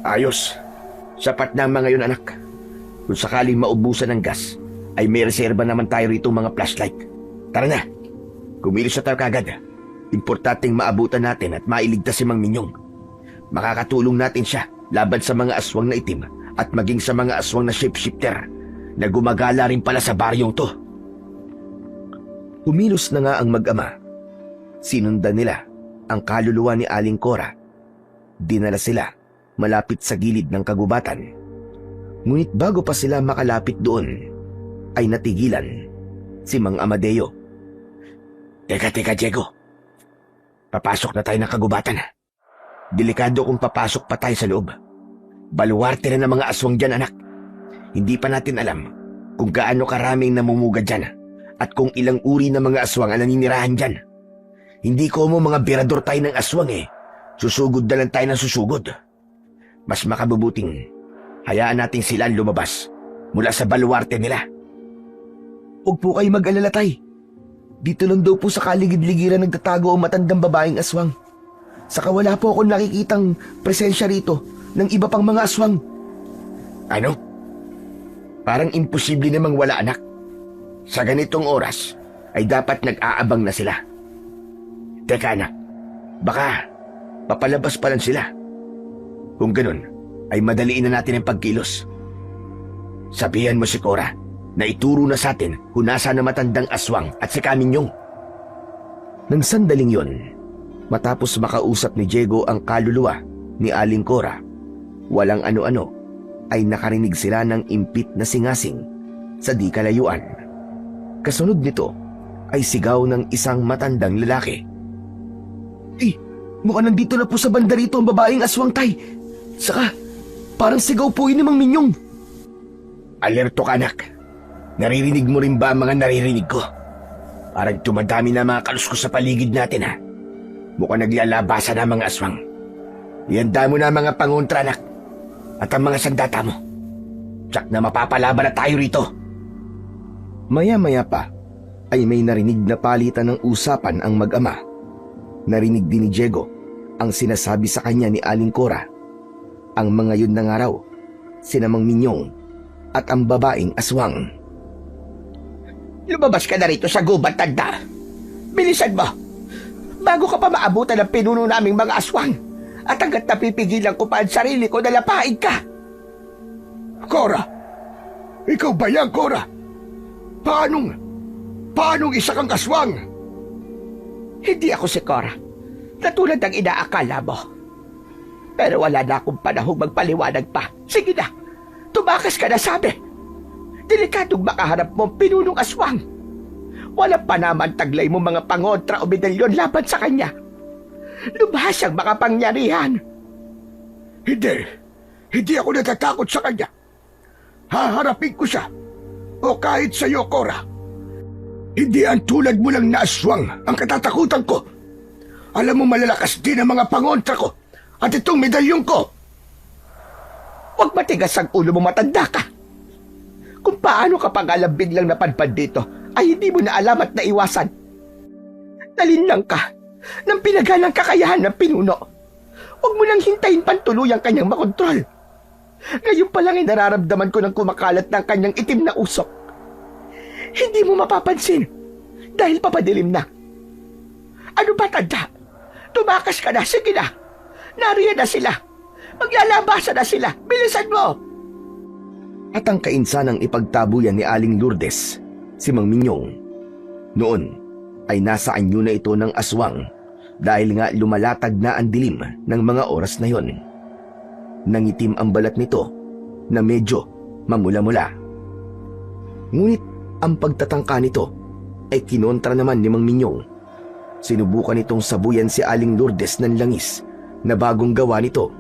Speaker 2: Ayos, sapat na ang mga yun, anak. Kung sakaling maubusan ng gas, ay may reserba naman tayo rito mga flashlight. Tara na, kumilos na tayo kagad. Importanteng maabutan natin at mailigtas si Mang Minyong. Makakatulong natin siya laban sa mga aswang na itim at maging sa mga aswang na shapeshifter na gumagala rin pala sa baryong to.
Speaker 1: Humilos na nga ang mag-ama. Sinundan nila ang kaluluwa ni Aling Cora. Dinala sila malapit sa gilid ng kagubatan. Ngunit bago pa sila makalapit doon, ay natigilan si Mang Amadeo.
Speaker 2: Teka, Diego. Papasok na tayo ng kagubatan. Delikado kung papasok pa tayo sa loob. Baluwarte na ng mga aswang dyan, anak. Hindi pa natin alam kung gaano karaming namumuga dyan at kung ilang uri ng mga aswang ang naninirahan dyan. Hindi ko mo mga birador tayo ng aswang eh. Susugod na lang tayo ng susugod. Mas makabubuting hayaan natin sila lumabas mula sa baluwarte nila.
Speaker 4: Huwag po kayo mag-alala, Tay. Dito lang daw po sa kaligid-ligiran nagtatago ang matandang babaeng aswang. Saka wala po akong nakikitang presensya rito ng iba pang mga aswang.
Speaker 2: Ano? Parang imposible namang wala, anak. Sa ganitong oras ay dapat nag-aabang na sila. Teka, anak. Baka papalabas pa lang sila. Kung ganun, ay madaliin na natin ang pagkilos. Sabihan mo si Cora na ituro na sa atin kung nasa na matandang aswang at si Kaminyong.
Speaker 1: Nang sandaling yon, matapos makausap ni Diego ang kaluluwa ni Aling Cora, walang ano-ano ay nakarinig sila ng impit na singasing sa di kalayuan. Kasunod nito ay sigaw ng isang matandang lalaki.
Speaker 4: Mukhang nandito na po sa banda rito ang babaeng aswang, tay. Saka, parang sigaw po yun ni Mang Minyong.
Speaker 1: Alerto ka, anak. Naririnig mo rin ba ang mga naririnig ko? Parang tumadami na mga kaluskos sa paligid natin, ha? Mukhang naglalabasan ang mga aswang. Ihanda mo na ang mga pangontra, anak. At ang mga sandata mo. Tsak na mapapalaban na tayo rito. Maya-maya pa ay may narinig na palitan ng usapan ang mag-ama. Narinig din ni Diego ang sinasabi sa kanya ni Aling Cora. Ang mga yun na nga raw, sina Mang Minyong at ang babaeng aswang.
Speaker 3: Lumabas ka na rito sa gubat, tanda. Bilisan mo. Bago ka pa maabutan ng pinuno naming mga aswang. At hanggat napipigilan ko pa ang sarili ko na lapain ka.
Speaker 2: Cora! Ikaw ba yan, Cora? Paanong isa kang aswang?
Speaker 3: Hindi ako si Cora, na tulad ng inaakala mo. Pero wala na akong panahong magpaliwanag pa. Sige na, tumakas ka na, sabi. Delikadong makaharap mo ang pinunong aswang. Walang pa naman taglay mo mga pangontra o medalyon laban sa kanya. Lubhas ang makapangyarihan.
Speaker 2: Hindi ako natatakot sa kanya. Haharapin ko siya. O kahit sa'yo, Cora. Hindi ang tulad mo lang na aswang ang katatakutan ko. Alam mo malalakas din ang mga pangontra ko at itong medalyong ko.
Speaker 3: Huwag matigas ang ulo mo, matanda ka. Kung paano ka pag-alam biglang napadpad dito, ay hindi mo na alam at naiwasan. Nalinlang ka ng pinagalang kakayahan ng pinuno. Huwag mo nang hintayin pantuluyang kanyang makontrol. Ngayon pa lang ay nararamdaman ko ng kumakalat ng kanyang itim na usok. Hindi mo mapapansin dahil papadilim na. Ano ba, tanda? Tumakas ka na, sige na. Nariyan na sila. Maglalabasan na sila. Bilisan mo!
Speaker 1: At ang kainsanang ipagtabuyan ni Aling Lourdes, si Mang Minyong, noon ay nasa anyo na ito ng aswang dahil nga lumalatag na ang dilim ng mga oras na yon. Nangitim ang balat nito na medyo mamula-mula. Ngunit ang pagtatangka nito ay kinontra naman ni Mang Minyong. Sinubukan nitong sabuyan si Aling Lourdes ng langis na bagong gawa nito,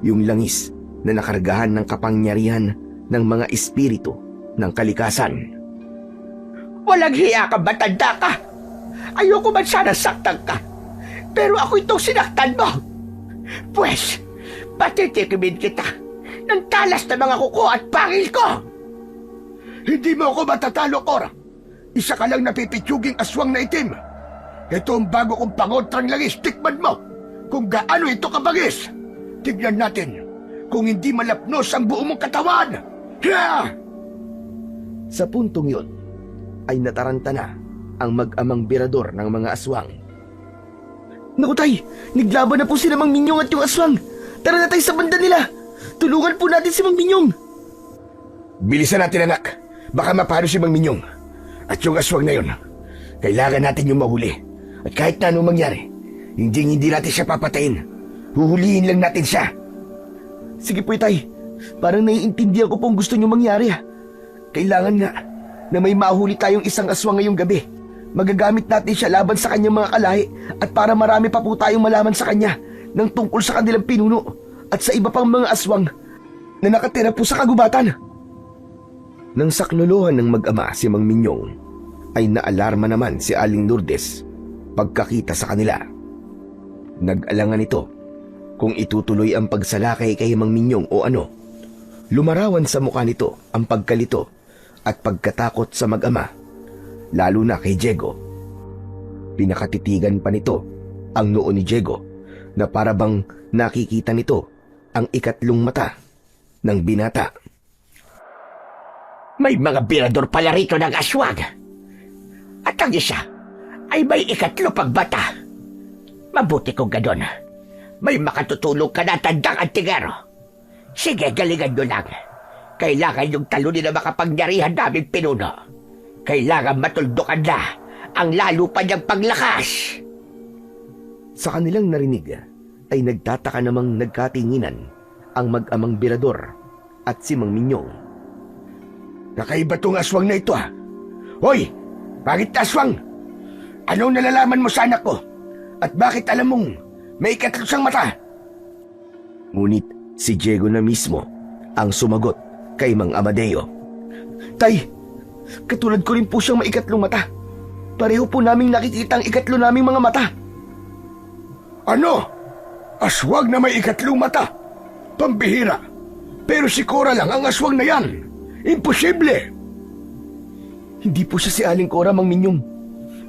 Speaker 1: yung langis na nakargahan ng kapangyarihan ng mga espiritu ng kalikasan.
Speaker 3: Walang hiya ka, matanda ka. Ayoko man sana saktan ka. Pero ako itong sinaktan mo. Pwes, patitikimin kita ng talas na mga kuko at pangil ko.
Speaker 2: Hindi mo ako matatalo, Cora. Isa ka lang napipitsuging aswang na itim. Ito ang bago kong pangontrang langis. Tikman mo kung gaano ito kabagis. Tignan natin kung hindi malapnos ang buong mong katawan. Yeah!
Speaker 1: Sa puntong yun, ay nataranta na ang mag-amang birador ng mga aswang.
Speaker 4: Naku, tay, naglaban na po sila Mang Minyong at yung aswang. Tara na tayo sa banda nila. Tulungan po natin si Mang Minyong.
Speaker 1: Bilisan natin, anak. Baka mapano si Mang Minyong. At yung aswang na yun, kailangan natin yung mahuli. At kahit na anong mangyari, hindi natin siya papatayin. Huhulihin lang natin siya.
Speaker 4: Sige po, tay. Parang naiintindihan ko po ang gusto niyo mangyari. Kailangan nga na may mahuli tayong isang aswang ngayong gabi. Magagamit natin siya laban sa kanyang mga kalahi at para marami pa po tayong malaman sa kanya ng tungkol sa kanilang pinuno at sa iba pang mga aswang na nakatira po sa kagubatan.
Speaker 1: Nang saklolohan ng mag-ama si Mang Minyong, ay naalarma naman si Aling Lourdes pagkakita sa kanila. Nag-alangan ito kung itutuloy ang pagsalakay kay Mang Minyong o ano. Lumarawan sa mukha nito ang pagkalito at pagkatakot sa mag-ama, lalo na kay Diego. Pinakatitigan pa nito ang noo ni Diego na para bang nakikita nito ang ikatlong mata ng binata.
Speaker 3: May mga birador pala rito ng aswang. At ang isa ay may ikatlo pagbata. Mabuti kung ganon. May makatutulong ka na, tandang antigero. Sige, galingan nyo lang. Kailangan yung talunin na makapangyarihan naming pinuno. Kailangan matuldukan na ang lalo pa niyang paglakas.
Speaker 4: Sa kanilang narinig ay nagtataka namang nagkatinginan ang mag-amang Birador at si Mang Minyong.
Speaker 2: Kakaiba tong aswang na ito, ha? Hoy! Bakit aswang? Anong nalalaman mo sa anak ko? At bakit alam mong may ikatlo siyang mata?
Speaker 1: Ngunit si Diego na mismo ang sumagot kay Mang Amadeo.
Speaker 4: Tay, katulad ko rin po siyang maikatlong mata. Pareho po naming nakikita ang ikatlo naming mga mata.
Speaker 2: Ano? Aswang na may ikatlong mata? Pambihira. Pero si Cora lang ang aswang na yan. Imposible.
Speaker 4: Hindi po siya si Aling Cora, Mang Minyong.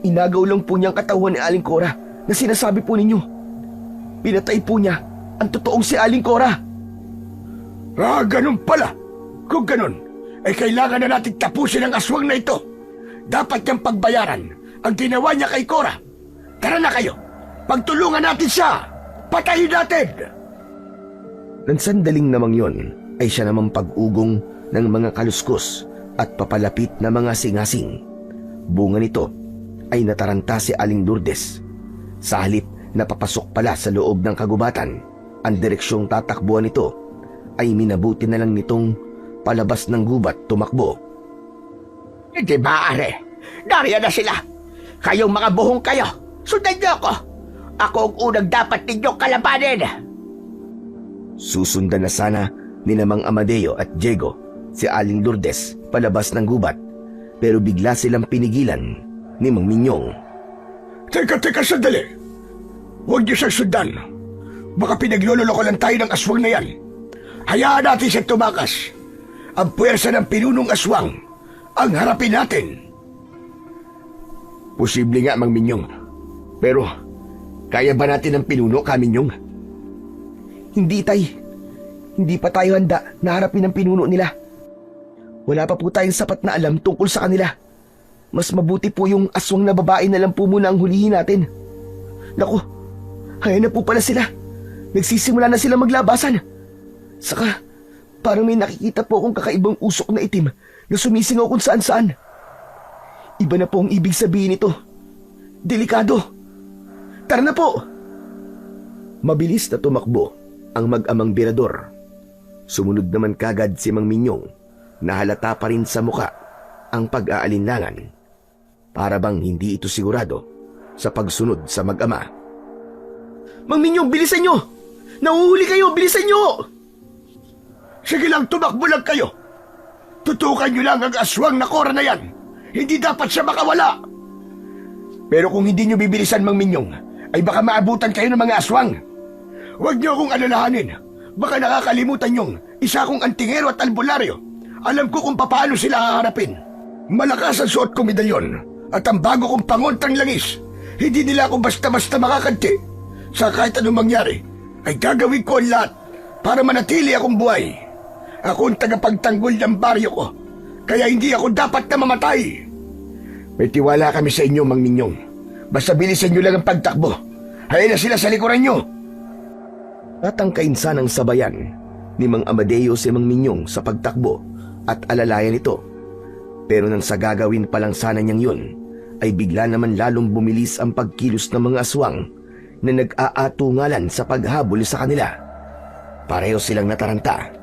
Speaker 4: Inagaw lang po niya ang katawan ni Aling Cora na sinasabi po ninyo. Pinatay po niya ang totoong si Aling Cora.
Speaker 2: Ah, ganun pala. Kung ganun, ay kailangan na natin tapusin ang aswang na ito. Dapat niyang pagbayaran ang ginawa niya kay Cora. Tara na kayo. Pagtulungan natin siya. Patayin natin.
Speaker 1: Nang sandaling namang yon ay siya namang pag-ugong ng mga kaluskos at papalapit na mga singasing. Bunga nito ay nataranta si Aling Lourdes. Sa halip na papasok pala sa loob ng kagubatan, ang direksyong tatakbuhan nito ay minabuti na lang nitong palabas ng gubat tumakbo.
Speaker 3: Hindi maaari. Nariyan na sila. Kayong mga buhong kayo, sundan niyo ako. Ako ang unang dapat ninyong kalabanin.
Speaker 1: Susundan na sana ni Mang Amadeo at Diego si Aling Lourdes palabas ng gubat, pero bigla silang pinigilan ni Mang Minyong.
Speaker 2: Teka, sandali. Huwag niyo siyang sundan. Baka pinagloloko lang tayo ng aswang na yan. Hayaan natin siya tumakas. Ang puwersa ng pinunong aswang ang harapin natin.
Speaker 1: Posible nga, Mang Minyong. Pero, kaya ba natin ang pinuno, Kaminyong?
Speaker 4: Hindi, Tay. Hindi pa tayo handa na harapin ang pinuno nila. Wala pa po tayong sapat na alam tungkol sa kanila. Mas mabuti po yung aswang na babae na lang po muna ang hulihin natin. Naku, ayan na po pala sila. Nagsisimula na sila maglabasan. Saka, parang may nakikita po akong kakaibang usok na itim na sumisingaw kung saan-saan. Iba na po ang ibig sabihin nito. Delikado. Tara na po!
Speaker 1: Mabilis na tumakbo ang mag-amang Birador. Sumunod naman kagad si Mang Minyong na halata pa rin sa muka ang pag-aalinlangan. Para bang hindi ito sigurado sa pagsunod sa mag-ama.
Speaker 4: Mang Minyong, bilisan nyo! Nahuhuli kayo! Bilisan nyo!
Speaker 2: Sige lang, tumakbo lang kayo. Tutukan niyo lang ang aswang na Cora na yan. Hindi dapat siya makawala. Pero kung hindi niyo bibilisan, Mang Minyong, ay baka maabutan kayo ng mga aswang. Huwag niyo akong alalahanin. Baka nakakalimutan niyong isa akong antingero at albularyo. Alam ko kung paano sila haharapin. Malakas ang suot kong medalyon at ang bago kong pangontang langis. Hindi nila ako basta-basta makakanti. Sa kahit anong mangyari, ay gagawin ko ang lahat para manatili akong buhay. Ako ang tagapagtanggol ng baryo ko, kaya hindi ako dapat na mamatay. May tiwala kami sa inyo, Mang Minyong. Basta bilisan niyo lang ang pagtakbo. Hayaan na sila sa likuran niyo.
Speaker 1: At ang kainsanang sabayan ni Mang Amadeo si Mang Minyong sa pagtakbo at alalayan ito. Pero nang sa gagawin pa lang sana niyang yun, ay bigla naman lalong bumilis ang pagkilos ng mga aswang na nag-aatungalan sa paghabol sa kanila. Pareho silang nataranta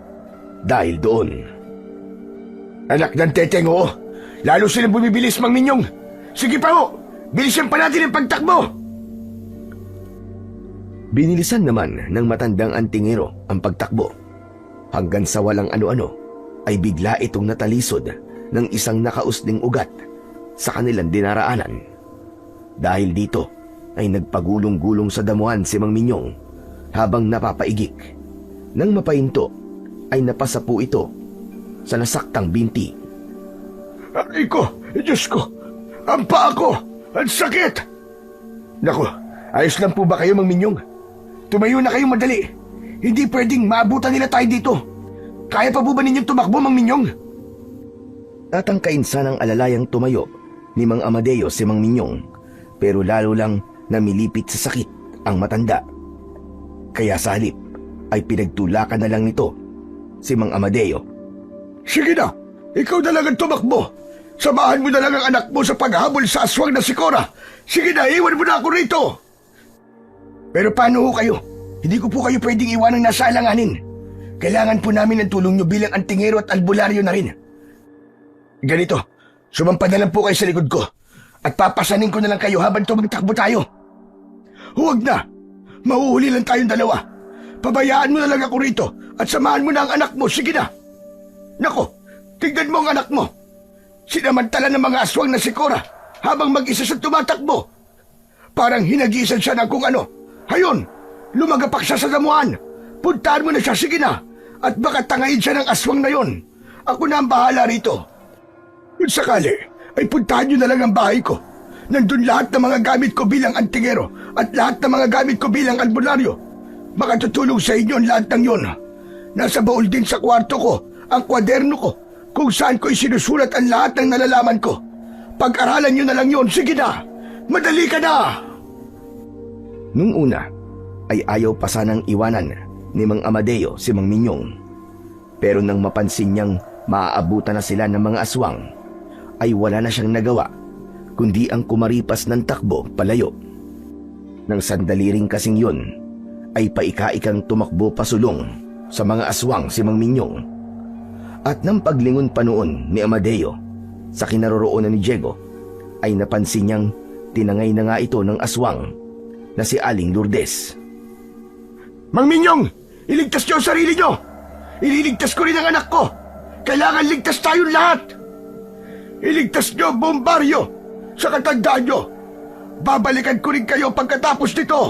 Speaker 1: dahil doon.
Speaker 2: Anak ng teteng, oo. Lalo silang bumibilis, Mang Minyong. Sige pa ho, bilisan pa natin ang pagtakbo.
Speaker 1: Binilisan naman ng matandang antingero ang pagtakbo. Hanggang sa walang ano-ano, ay bigla itong natalisod ng isang nakausling ugat sa kanilang dinaraanan. Dahil dito, ay nagpagulong-gulong sa damuhan si Mang Minyong habang napapaigik. Nang mapahinto, ay napasa po ito sa nasaktang binti.
Speaker 2: Aray ko, Diyos ko, ang paa ko, ang sakit. Naku, ayos lang po ba kayo, Mang Minyong? Tumayo na kayo madali. Hindi pwedeng maabutan nila tayo dito. Kaya pa po ba ninyong tumakbo, Mang Minyong?
Speaker 1: At ang kainsanang alalayang tumayo ni Mang Amadeo si Mang Minyong, pero lalo lang namilipit sa sakit ang matanda. Kaya sa halip ay pinagtulakan na lang nito si Mang Amadeo.
Speaker 2: Sige na, ikaw na lang ang tumakbo. Samahan mo na lang ang anak mo sa paghabol sa aswang na si Cora. Sige na, iwan mo na ako rito. Pero paano ho kayo? Hindi ko po kayo pwedeng iwanang nasa alanganin. Kailangan po namin ng tulong nyo bilang antingero at albularyo na rin. Ganito, sumampa na lang po kayo sa likod ko at papasanin ko na lang kayo habang tumagtakbo tayo. Huwag na! Mahuhuli lang tayong dalawa. Pabayaan mo na lang ako rito at samahan mo na ang anak mo. Sige na! Nako, tignan mo ang anak mo. Sinamantala ng mga aswang na si Cora habang mag-isa siya tumatakbo. Parang hinagisan siya ng kung ano. Hayon, lumagapak siya sa damuhan. Puntahan mo na siya, sige na. At baka tangayin siya ng aswang na yon. Ako na ang bahala rito. Kung sakali, ay puntahan niyo na lang ang bahay ko. Nandun lahat ng mga gamit ko bilang antingero at lahat ng mga gamit ko bilang albularyo. Baka tutulong sa inyo ang lahat ng yon. Nasa baul din sa kwarto ko ang kwaderno ko kung saan ko isinusulat ang lahat ng nalalaman ko. Pag-aralan niyo na lang yon, sige na. Madali ka na!
Speaker 1: Nung una, ay ayaw pa sanang iwanan ni Mang Amadeo si Mang Minyong. Pero nang mapansin niyang maaabutan na sila ng mga aswang, ay wala na siyang nagawa, kundi ang kumaripas ng takbo palayo. Nang sandali ring kasing yun, ay paika-ikang tumakbo pasulong sa mga aswang si Mang Minyong. At nang paglingon pa noon ni Amadeo sa kinaroroonan ni Diego, ay napansin niyang tinangay na nga ito ng aswang na si Aling Lourdes.
Speaker 2: Mang Minyong, iligtas niyo ang sarili niyo! Ililigtas ko rin ang anak ko! Kailangan ligtas tayong lahat! Iligtas niyo ang buong baryo! Sa katandaan niyo, babalikan ko rin kayo pagkatapos nito!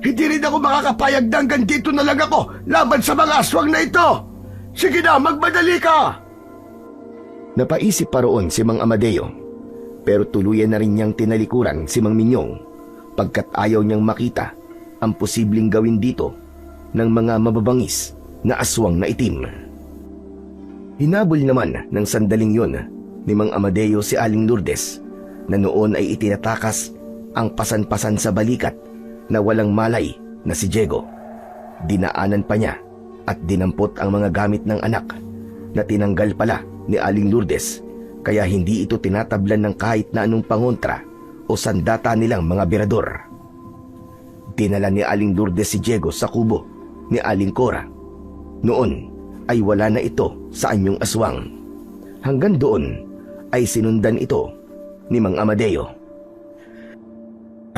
Speaker 2: Hindi rin ako makakapayag na hanggang dito na lang ako laban sa mga aswang na ito! Sige na, magmadali ka!
Speaker 1: Napaisip pa roon si Mang Amadeo, pero tuluyan na rin niyang tinalikuran si Mang Minyong pagkat ayaw niyang makita ang posibleng gawin dito ng mga mababangis na aswang na itim. Hinabol naman ng sandaling yon ni Mang Amadeo si Aling Lourdes na noon ay itinatakas ang pasan-pasan sa balikat na walang malay na si Diego. Dinaanan pa niya at dinampot ang mga gamit ng anak na tinanggal pala ni Aling Lourdes, kaya hindi ito tinatablan ng kahit na anong pangontra o sandata nilang mga berador. Dinala ni Aling Lourdes si Diego sa kubo ni Aling Cora. Noon ay wala na ito sa anyong aswang. Hanggang doon ay sinundan ito ni Mang Amadeo.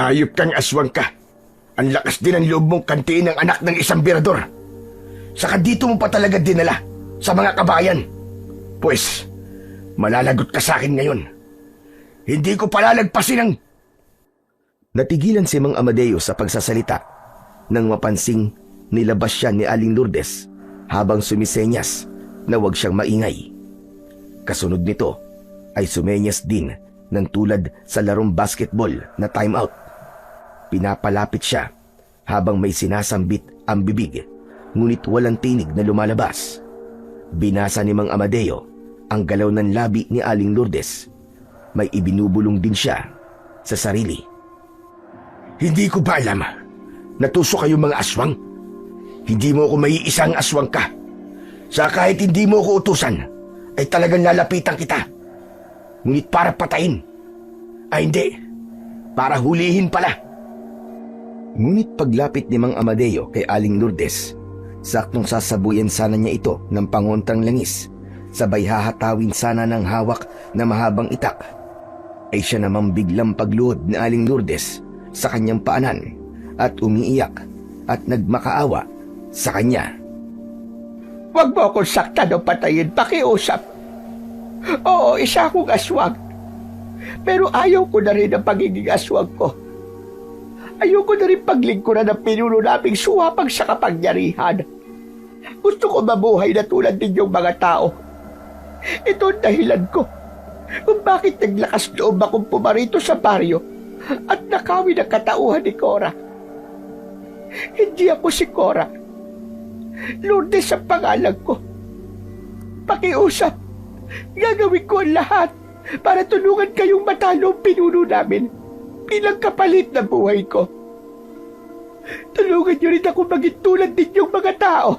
Speaker 2: Ayop kang aswang ka! Ang lakas din ang loob mong kantiin ng anak ng isang berador! Saka dito mo pa talaga dinala sa mga kabayan. Pues, malalagot ka sa akin ngayon. Hindi ko palalagpasin ang...
Speaker 1: Natigilan si Mang Amadeo sa pagsasalita nang mapansing nilabas siya ni Aling Lourdes habang sumisenyas na huwag siyang maingay. Kasunod nito ay sumenyas din ng tulad sa larong basketball na timeout. Pinapalapit siya habang may sinasambit ang bibig, ngunit walang tinig na lumalabas. Binasa ni Mang Amadeo ang galaw ng labi ni Aling Lourdes. May ibinubulong din siya sa sarili.
Speaker 2: Hindi ko ba alam? Natuso kayong mga aswang? Hindi mo ako maiisang aswang ka. Sa kahit hindi mo ako utusan, ay talagang lalapitan kita. Ngunit para patayin. Ay hindi, para hulihin pala.
Speaker 1: Ngunit paglapit ni Mang Amadeo kay Aling Lourdes, saktong sasabuyan sana niya ito ng pangontrang langis, sabay hahatawin sana ng hawak na mahabang itak, ay siya namang biglang pagluhod ni Aling Lourdes sa kanyang paanan at umiiyak at nagmakaawa sa kanya.
Speaker 3: Huwag mo akong saktan o patayin, pakiusap. Oo, isa akong aswang. Pero ayaw ko na rin ang pagiging aswang ko. Ayaw ko na rin paglingkuran ng pinuno naming suwapang sa kapangyarihan. Gusto ko mabuhay na tulad ninyong mga tao. Ito ang dahilan ko kung bakit naglakas loob akong pumarito sa baryo at nakawin ang katauhan ni Cora. Hindi ako si Cora. Lourdes ang pangalan ko. Pakiusap, gagawin ko ang lahat para tulungan kayong matalo ang pinuno namin bilang kapalit na buhay ko. Tulungan niyo rin ako maging tulad ninyong mga tao.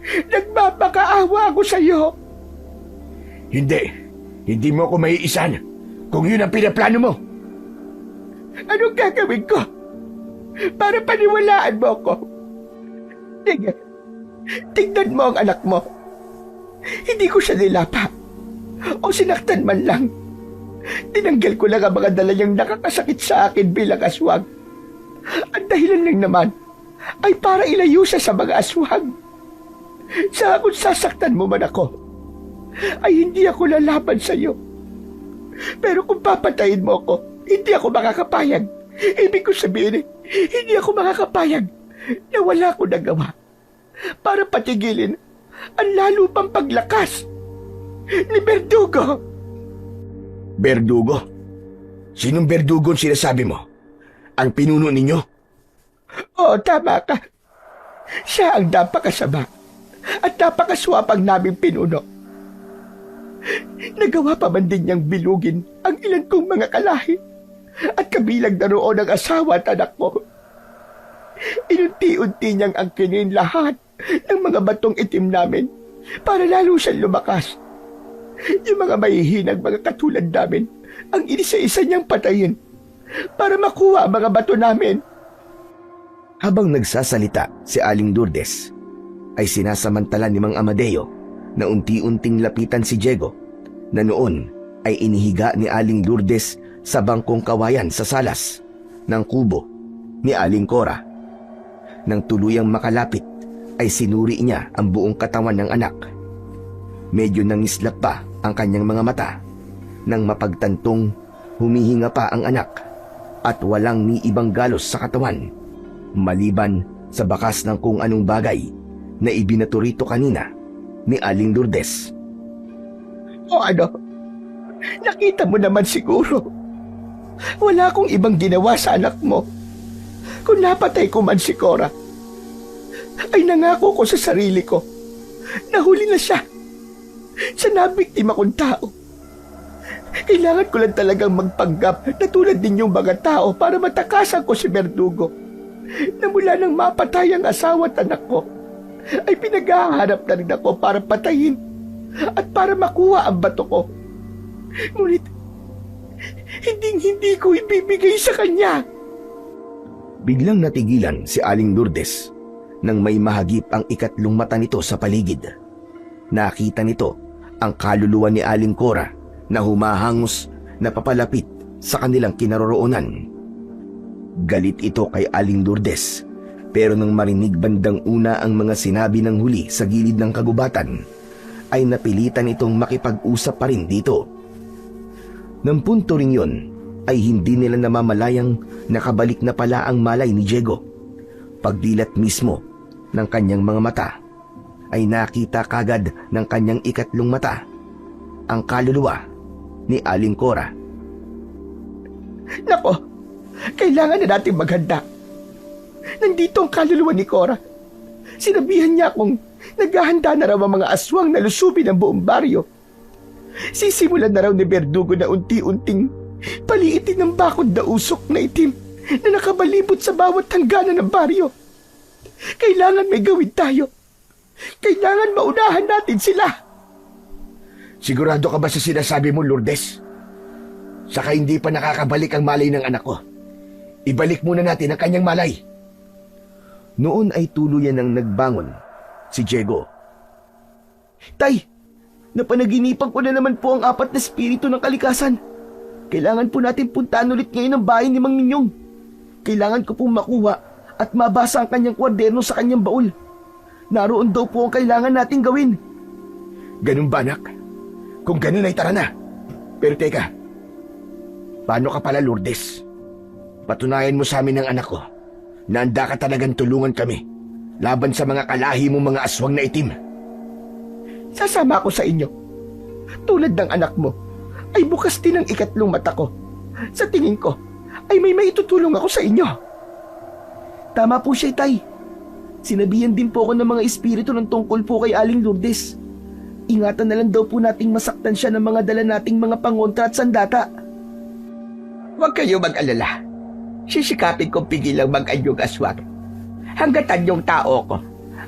Speaker 3: Nagmapakaawa ako sa iyo.
Speaker 2: Hindi, Hindi mo ako maiisan kung yun ang pinaplano mo.
Speaker 3: Anong gagawin ko para paniwalaan mo ko? Sige, tignan mo ang anak mo. Hindi ko siya nilapa o sinaktan man lang. Tinanggal ko lang ang mga dala niyang nakakasakit sa akin bilang aswang. Ang dahilan lang naman ay para ilayo siya sa mga aswang. Sa kung sasaktan mo man ako, ay hindi ako lalaban sa iyo. Pero kung papatayin mo ako, hindi ako makakapayag. Ibig ko sabihin, hindi ako makakapayag na wala ko nagawa para patigilin ang lalo pang paglakas ni Berdugo.
Speaker 2: Berdugo? Sinong Berdugo ang sinasabi mo? Ang pinuno ninyo?
Speaker 3: Oo, tama ka. Siya ang napakasama at napakaswapang naming pinuno. Nagawa pa man din niyang bilugin ang ilan kong mga kalahi at kabilang na roon ang asawa at anak ko. Inunti-unti niyang angkinin lahat ng mga batong itim namin para lalo siyang lumakas. Yung mga mahihinang mga katulad namin ang inisa-isa niyang patayin para makuha ang mga bato namin.
Speaker 1: Habang nagsasalita si Aling Lourdes, ay sinasamantala ni Mang Amadeo na unti-unting lapitan si Diego na noon ay inihiga ni Aling Lourdes sa bangkong kawayan sa salas ng kubo ni Aling Cora. Nang tuluyang makalapit ay sinuri niya ang buong katawan ng anak. Medyo nangislap pa ang kanyang mga mata nang mapagtantong humihinga pa ang anak at walang ni ibang galos sa katawan maliban sa bakas ng kung anong bagay na ibinato rito kanina ni Aling Lourdes.
Speaker 3: O ano? Nakita mo naman siguro. Wala akong ibang ginawa sa anak mo. Kung napatay ko man si Cora, ay nangako ko sa sarili ko na huli na siya sa nabiktima kong tao. Kailangan ko lang talagang magpanggap na tulad ninyong mga tao para matakasan ko si Berdugo na mula nang mapatay ang asawa at anak ko ay pinaghahanap na rin ako para patayin at para makuha ang bato ko. Ngunit hindi ko ibibigay sa kanya.
Speaker 1: Biglang natigilan si Aling Lourdes nang may mahagip ang ikatlong mata nito sa paligid. Nakita nito ang kaluluwa ni Aling Cora na humahangos na papalapit sa kanilang kinaroroonan. Galit ito kay Aling Lourdes, pero nang marinig bandang una ang mga sinabi ng huli sa gilid ng kagubatan, ay napilitan itong makipag-usap pa rin dito. Nang punto rin yun, ay hindi nila namamalayang nakabalik na pala ang malay ni Diego. Pagdilat mismo ng kanyang mga mata, ay nakita kagad ng kanyang ikatlong mata ang kaluluwa ni Aling Cora.
Speaker 3: Nako, kailangan na natin maghanda. Nandito ang kaluluwa ni Cora. Sinabihan niya akong naghahanda na raw ang mga aswang na lusubin ang buong baryo. Sisimulan na raw ni Berdugo na unti-unting paliitin ng bakod na usok na itim na nakabalibot sa bawat hangganan ng baryo. Kailangan may gawin tayo. Kailangan maunahan natin sila.
Speaker 2: Sigurado ka ba sa sinasabi mo, Lourdes? Saka hindi pa nakakabalik ang malay ng anak ko. Ibalik muna natin ang kanyang malay.
Speaker 1: Noon ay tuluyan ng nagbangon si Diego.
Speaker 4: Tay, napanaginipan ko na naman po ang 4 na espiritu ng kalikasan. Kailangan po natin puntahan ulit ngayon ang bahay ni Mang Ninyong. Kailangan ko pong makuha at mabasa ang kanyang kwaderno sa kanyang baul. Naroon daw po ang kailangan nating gawin.
Speaker 2: Ganun ba, anak? Kung ganun ay tara na. Pero teka, paano ka pala, Lourdes? Patunayan mo sa amin ng anak ko na handa ka talagang tulungan kami laban sa mga kalahi mong mga aswang na itim.
Speaker 3: Sasama ako sa inyo. Tulad ng anak mo, ay bukas din ang ikatlong mata ko. Sa tingin ko, ay may maitutulong ako sa inyo.
Speaker 4: Tama po siya, Tay. Sinabihan din po ako ng mga espiritu ng tungkol po kay Aling Lourdes. Ingatan na lang daw po nating masaktan siya ng mga dala nating mga pangontra at sandata.
Speaker 3: Huwag kayo mag-alala. Sisikapin kong pigilang mag-anyong aswang. Hanggat anyong tao ko,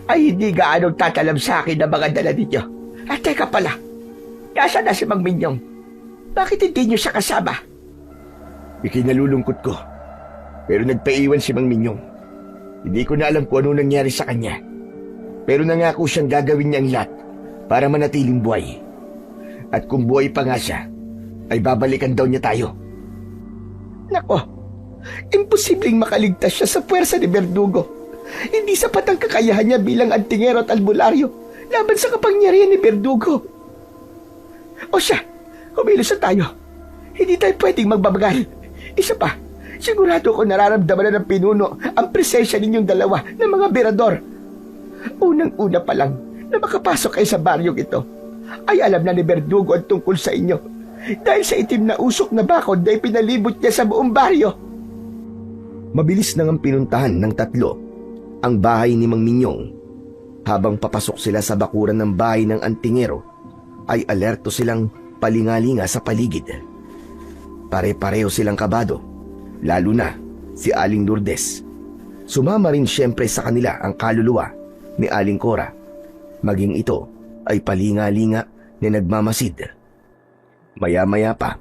Speaker 3: ay hindi gaanong tatalam sa akin ng mga dala ninyo. At teka pala, nasa na si Mang Minyong? Bakit hindi niyo siya kasama?
Speaker 1: Ikinalulungkot ko. Pero nagpaiwan si Mang Minyong. Hindi ko na alam kung ano nangyari sa kanya. Pero nangako siyang gagawin niya ang lahat para manatiling buhay. At kung buhay pa nga siya, ay babalikan daw niya tayo.
Speaker 3: Nako, imposibleng makaligtas siya sa puwersa ni Verdugo. Hindi sapat ang kakayahan niya bilang antingero at albularyo laban sa kapangyarihan ni Verdugo. O siya, kumilos na tayo. Hindi tayo pwedeng magbabagal. Isa pa, sigurado ko nararamdaman na ng pinuno ang presensya ninyong dalawa ng mga berador. Unang-una pa lang na makapasok kayo sa baryong ito, ay alam na ni Verdugo ang tungkol sa inyo dahil sa itim na usok na bakod na ipinalibot niya sa buong baryo.
Speaker 1: Mabilis nang ang pinuntahan ng tatlo ang bahay ni Mang Minyong. Habang papasok sila sa bakuran ng bahay ng antingero, ay alerto silang palingalinga sa paligid. Pare-pareho silang kabado, lalo na si Aling Lourdes. Sumama rin siyempre sa kanila ang kaluluwa ni Aling Cora. Maging ito ay palingalinga na nagmamasid. Maya-maya pa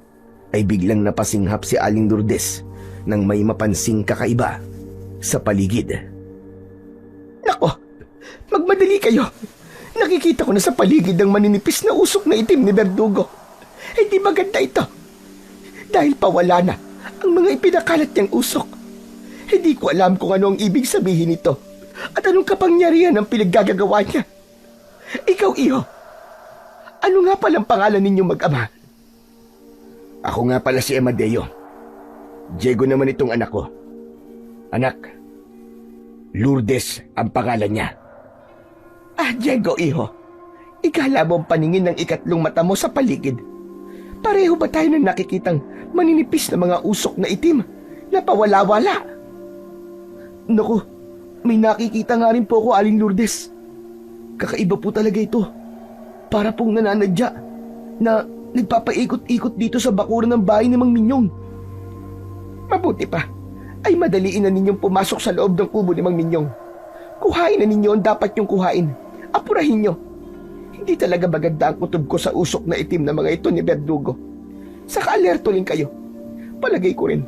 Speaker 1: ay biglang napasinghap si Aling Lourdes nang may mapansing kakaiba sa paligid.
Speaker 3: Nako, magmadali kayo. Nakikita ko na sa paligid ang maninipis na usok na itim ni Verdugo. Hindi maganda ito. Dahil pawala na ang mga ipinakalat niyang usok. Hindi ko alam kung ano ang ibig sabihin nito at anong kapangyarihan ang pinaggagawa niya. Ikaw, Iho, ano nga palang pangalan ninyong mag-ama?
Speaker 1: Ako nga pala si Amadeo. Diego naman itong anak ko. Anak, Lourdes ang pangalan niya.
Speaker 3: Ah, Diego, Iho. Ikala mo ang paningin ng ikatlong mata mo sa paligid. Pareho ba tayo ng nakikitang maninipis na mga usok na itim na pawala-wala?
Speaker 4: Naku, may nakikita nga rin po ako, Aling Lourdes. Kakaiba po talaga ito. Para pong nananadya na nagpapaikot-ikot dito sa bakuran ng bahay ni Mang Minyong.
Speaker 3: Mabuti pa ay madaliin na ninyong pumasok sa loob ng kubo ni Mang Minyong. Kuhain na ninyo ang dapat nyong kuhain. Apurahin nyo. Hindi talaga maganda ang kutob ko sa usok na itim na mga ito ni Verdugo. Saka alerto rin kayo. Palagay ko rin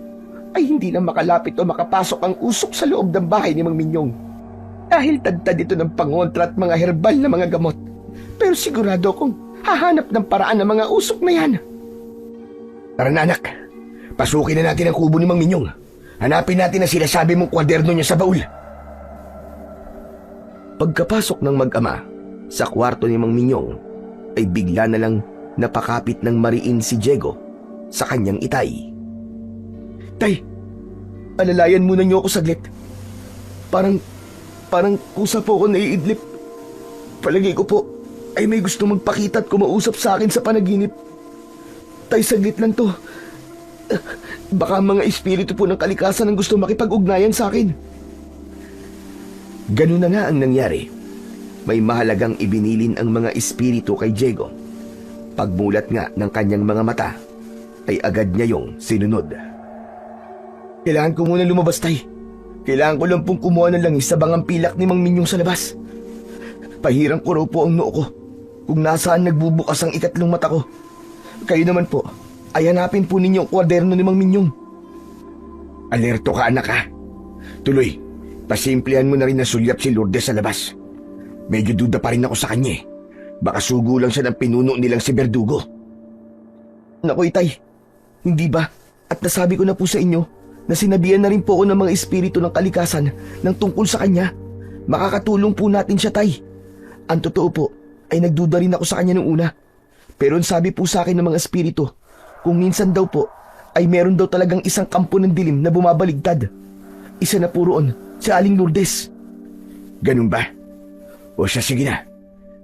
Speaker 3: ay hindi na makalapit o makapasok ang usok sa loob ng bahay ni Mang Minyong. Dahil tadtad ito ng pangontra at mga herbal na mga gamot. Pero sigurado kong hahanap ng paraan ng mga usok na yan.
Speaker 1: Tara na, anak. Pasukin na natin ang kubo ni Mang Minyong. Hanapin natin ang sinasabi mong kwaderno niya sa baul. Pagkapasok ng mag-ama sa kwarto ni Mang Minyong, ay bigla na lang napakapit ng mariin si Diego sa kanyang itay.
Speaker 4: Tay, alalayan muna niyo ako saglit. Parang kusa po ako naiidlip. Palagay ko po ay may gusto magpakita at kumausap sa akin sa panaginip. Tay, saglit lang to. Baka mga espiritu po ng kalikasan ang gusto makipag-ugnayan sa akin.
Speaker 1: Ganun na nga ang nangyari. May mahalagang ibinilin ang mga espiritu kay Diego. Pagmulat nga ng kanyang mga mata, ay agad niya yung sinunod.
Speaker 4: Kailangan ko muna lumabas, Tay. Kailangan ko lang pong kumuha ng langis sa bangang pilak ni Mang Minyong sa labas. Pahirang ko raw po ang noo ko kung nasaan nagbubukas ang ikatlong mata ko. Kayo naman po, ay hanapin po ninyo ang kwaderno ni Mang Minyong.
Speaker 1: Alerto ka, anak, ha? Tuloy, pasimplihan mo na rin na sulyap si Lourdes sa labas. Medyo duda pa rin ako sa kanya. Baka sugo lang siya ng pinuno nilang si Verdugo.
Speaker 4: Naku, Itay, hindi ba? At nasabi ko na po sa inyo na sinabihan na rin po ako ng mga espiritu ng kalikasan ng tungkol sa kanya. Makakatulong po natin siya, Tay. Ang totoo po ay nagduda rin ako sa kanya nung una. Pero ang sabi po sa akin ng mga espiritu, kung minsan daw po ay meron daw talagang isang kampo ng dilim na bumabaligtad. Isa na po roon, si Aling Lourdes.
Speaker 1: Ganun ba? O siya, sige na.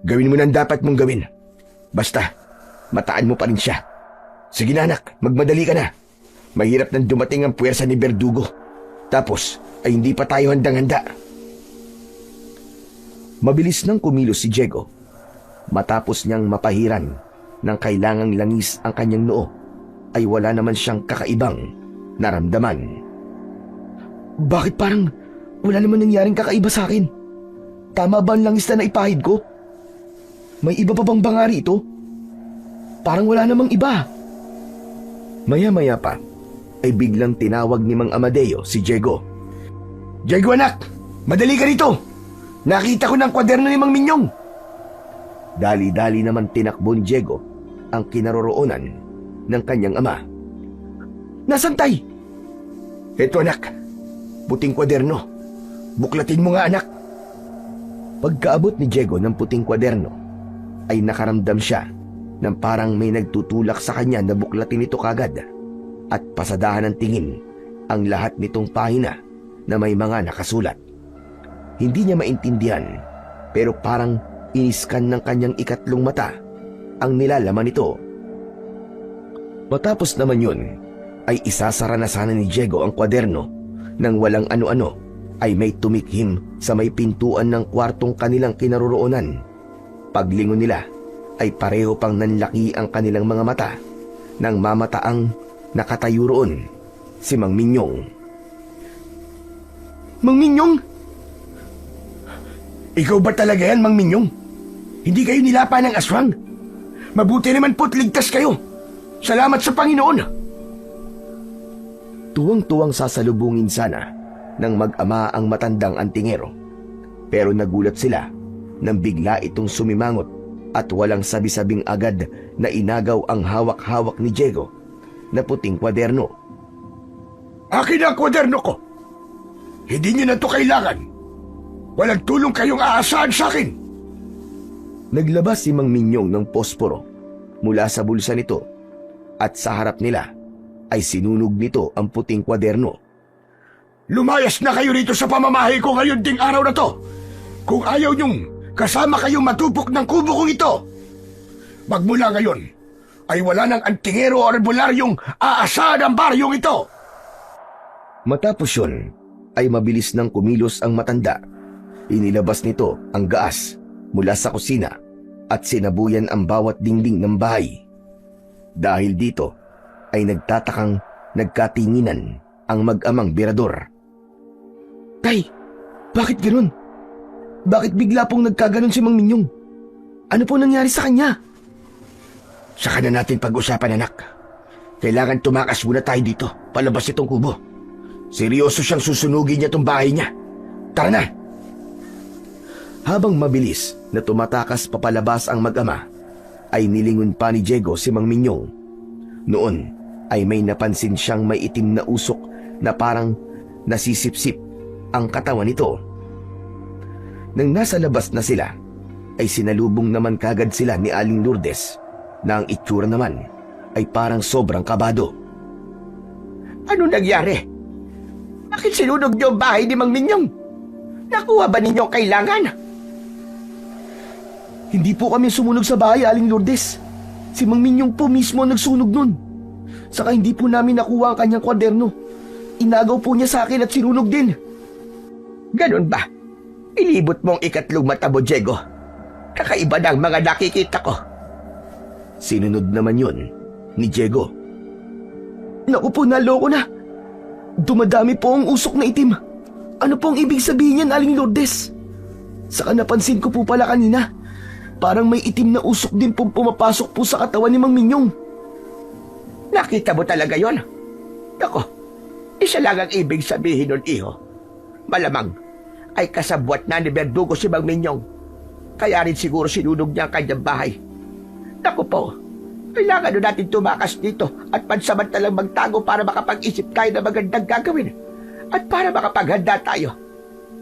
Speaker 1: Gawin mo na ang dapat mong gawin. Basta, mataan mo pa rin siya. Sige na, anak, magmadali ka na. Mahirap nang dumating ang puwersa ni Verdugo. Tapos, ay hindi pa tayo handang-handa. Mabilis nang kumilos si Diego. Matapos niyang mapahiran ng kailangang langis ang kanyang noo, ay wala naman siyang kakaibang naramdaman.
Speaker 4: Bakit parang wala naman nangyaring kakaiba sa akin? Tama ba ang langis na naipahid ko? May iba pa bang bangari ito? Parang wala namang iba.
Speaker 1: Maya-maya pa ay biglang tinawag ni Mang Amadeo si Diego.
Speaker 2: Diego anak, madali ka rito. Nakita ko ng kwaderno ni Mang Minyong.
Speaker 1: Dali-dali naman tinakbo ni Diego ang kinaroroonan ng kanyang ama.
Speaker 4: Nasaan, Tay?
Speaker 2: Ito anak, puting kwaderno. Buklatin mo nga anak.
Speaker 1: Pagkaabot ni Diego ng puting kwaderno, ay nakaramdam siya ng parang may nagtutulak sa kanya na buklatin ito kagad at pasadahan ng tingin ang lahat nitong pahina na may mga nakasulat. Hindi niya maintindihan pero parang iniskan ng kanyang ikatlong mata ang nilalaman nito. Matapos naman yun, ay isasara na sana ni Diego ang kwaderno nang walang ano-ano ay may tumikhim sa may pintuan ng kwartong kanilang kinaroroonan. Paglingon nila ay pareho pang nanlaki ang kanilang mga mata nang mamataang nakatayo roon si Mang Minyong.
Speaker 4: Mang Minyong?
Speaker 2: Ikaw ba talaga yan, Mang Minyong? Hindi kayo nilapa ng aswang? Mabuti naman po't ligtas kayo. Salamat sa Panginoon.
Speaker 1: Tuwang-tuwang sasalubungin sana ng mag-ama ang matandang antingero. Pero nagulat sila nang bigla itong sumimangot at walang sabi-sabing agad na inagaw ang hawak-hawak ni Diego na puting kwaderno.
Speaker 2: Akin ang kwaderno ko. Hindi niyo na to kailangan. Walang tulong kayong aasahan sa akin.
Speaker 1: Naglabas si Mang Minyong ng posporo mula sa bulsa nito at sa harap nila ay sinunog nito ang puting kwaderno.
Speaker 2: Lumayas na kayo rito sa pamamahay ko ngayon ding araw na to. Kung ayaw niyong kasama kayong matupok ng kubo kong ito. Magmula ngayon ay wala ng antingero o arbolaryong aasahan ang baryong ito.
Speaker 1: Matapos yun, ay mabilis nang kumilos ang matanda. Inilabas nito ang gaas mula sa kusina at sinabuyan ang bawat dingding ng bahay. Dahil dito, ay nagtatakang nagkatinginan ang mag-amang birador.
Speaker 4: Tay, bakit ganun? Bakit bigla pong nagkaganon si Mang Minyong? Ano po nangyari sa kanya?
Speaker 2: Saka na natin pag-usapan anak. Kailangan tumakas muna tayo dito, palabas itong kubo. Seryoso siyang susunugin niya itong bahay niya. Tara na!
Speaker 1: Habang mabilis na tumatakas papalabas ang mag-ama, ay nilingon pa ni Diego si Mang Minyong. Noon ay may napansin siyang may itim na usok na parang nasisipsip ang katawan nito. Nang nasa labas na sila, ay sinalubong naman kagad sila ni Aling Lourdes na ang itsura naman ay parang sobrang kabado.
Speaker 3: Ano nangyari? Bakit sinunog niyo ang bahay ni Mang Minyong? Nakuha ba ninyo ang kailangan?
Speaker 4: Hindi po kami sumunog sa bahay, Aling Lourdes. Si Mang Minyong po mismo ang nagsunog nun. Saka hindi po namin nakuha ang kanyang kwaderno. Inagaw po niya sa akin at sinunog din.
Speaker 3: Ganun ba? Ilibot mo ang ikatlong mata mo, Diego. Kakaiba na ang mga nakikita ko.
Speaker 1: Sinunod naman yun ni Diego.
Speaker 4: Naku po, naloko na. Dumadami po ang usok na itim. Ano po ang ibig sabihin niyan, Aling Lourdes? Saka napansin ko po pala kanina, parang may itim na usok din pong pumapasok po sa katawan ni Mang Minyong.
Speaker 3: Nakita mo talaga yon? Nako, isa lang ang ibig sabihin nun, iho. Malamang ay kasabwat na ni Verdugo si Mang Minyong. Kaya rin siguro sinunog niya ang kanyang bahay. Naku po, kailangan na natin tumakas dito at pansamantalang magtago para makapag-isip tayo na magandang gagawin at para makapaghanda tayo.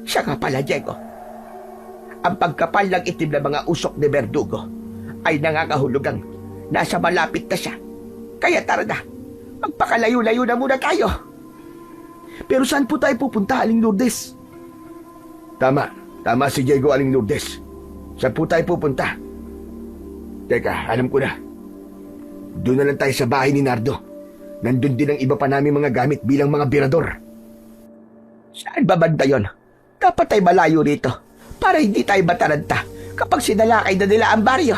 Speaker 3: Siya nga pala, Diego. Ang pagkapal ng itim na mga usok ni Verdugo ay nangangahulugang nasa malapit na siya. Kaya tara na, magpakalayo-layo na muna tayo.
Speaker 4: Pero saan po tayo pupunta, Aling Lourdes?
Speaker 2: Tama si Diego, Aling Lourdes. Saan po tayo pupunta? Teka, alam ko na. Doon na lang tayo sa bahay ni Nardo. Nandun din ang iba pa namin mga gamit bilang mga birador.
Speaker 3: Saan ba banda yun? Dapat tayo malayo rito para hindi tayo mataranta kapag sinalakay na nila ang baryo.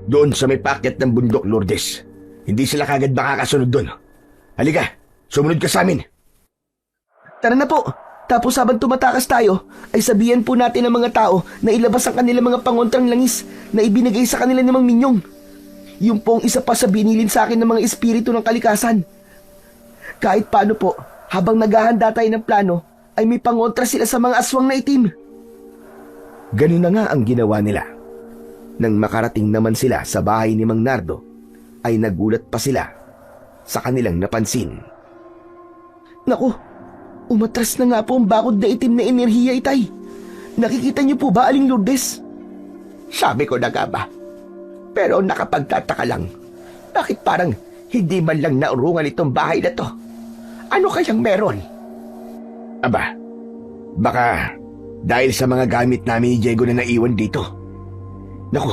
Speaker 2: Doon sa may packet ng bundok, Lourdes. Hindi sila kagad makakasunod doon. Halika, sumunod ka sa amin.
Speaker 4: Tara na po. Tapos habang tumatakas tayo, ay sabihan po natin ang mga tao na ilabas ang kanilang mga pangontrang langis na ibinigay sa kanila ni Mang Minyong. Yung pong isa pa sa binilin sa akin ng mga espiritu ng kalikasan. Kahit paano po, habang naghahanda tayo ng plano, ay may pangontra sila sa mga aswang na itim.
Speaker 1: Ganun na nga ang ginawa nila. Nang makarating naman sila sa bahay ni Mang Nardo, ay nagulat pa sila sa kanilang napansin.
Speaker 4: Naku, umatras na nga po ang bakod na itim na enerhiya, Itay. Nakikita niyo po ba, Aling Lourdes?
Speaker 3: Sabi ko na nga ba? Pero nakapagtataka lang, bakit parang hindi man lang naurungan itong bahay na to? Ano kayang meron?
Speaker 1: Aba, baka dahil sa mga gamit namin ni Diego na naiwan dito. Naku,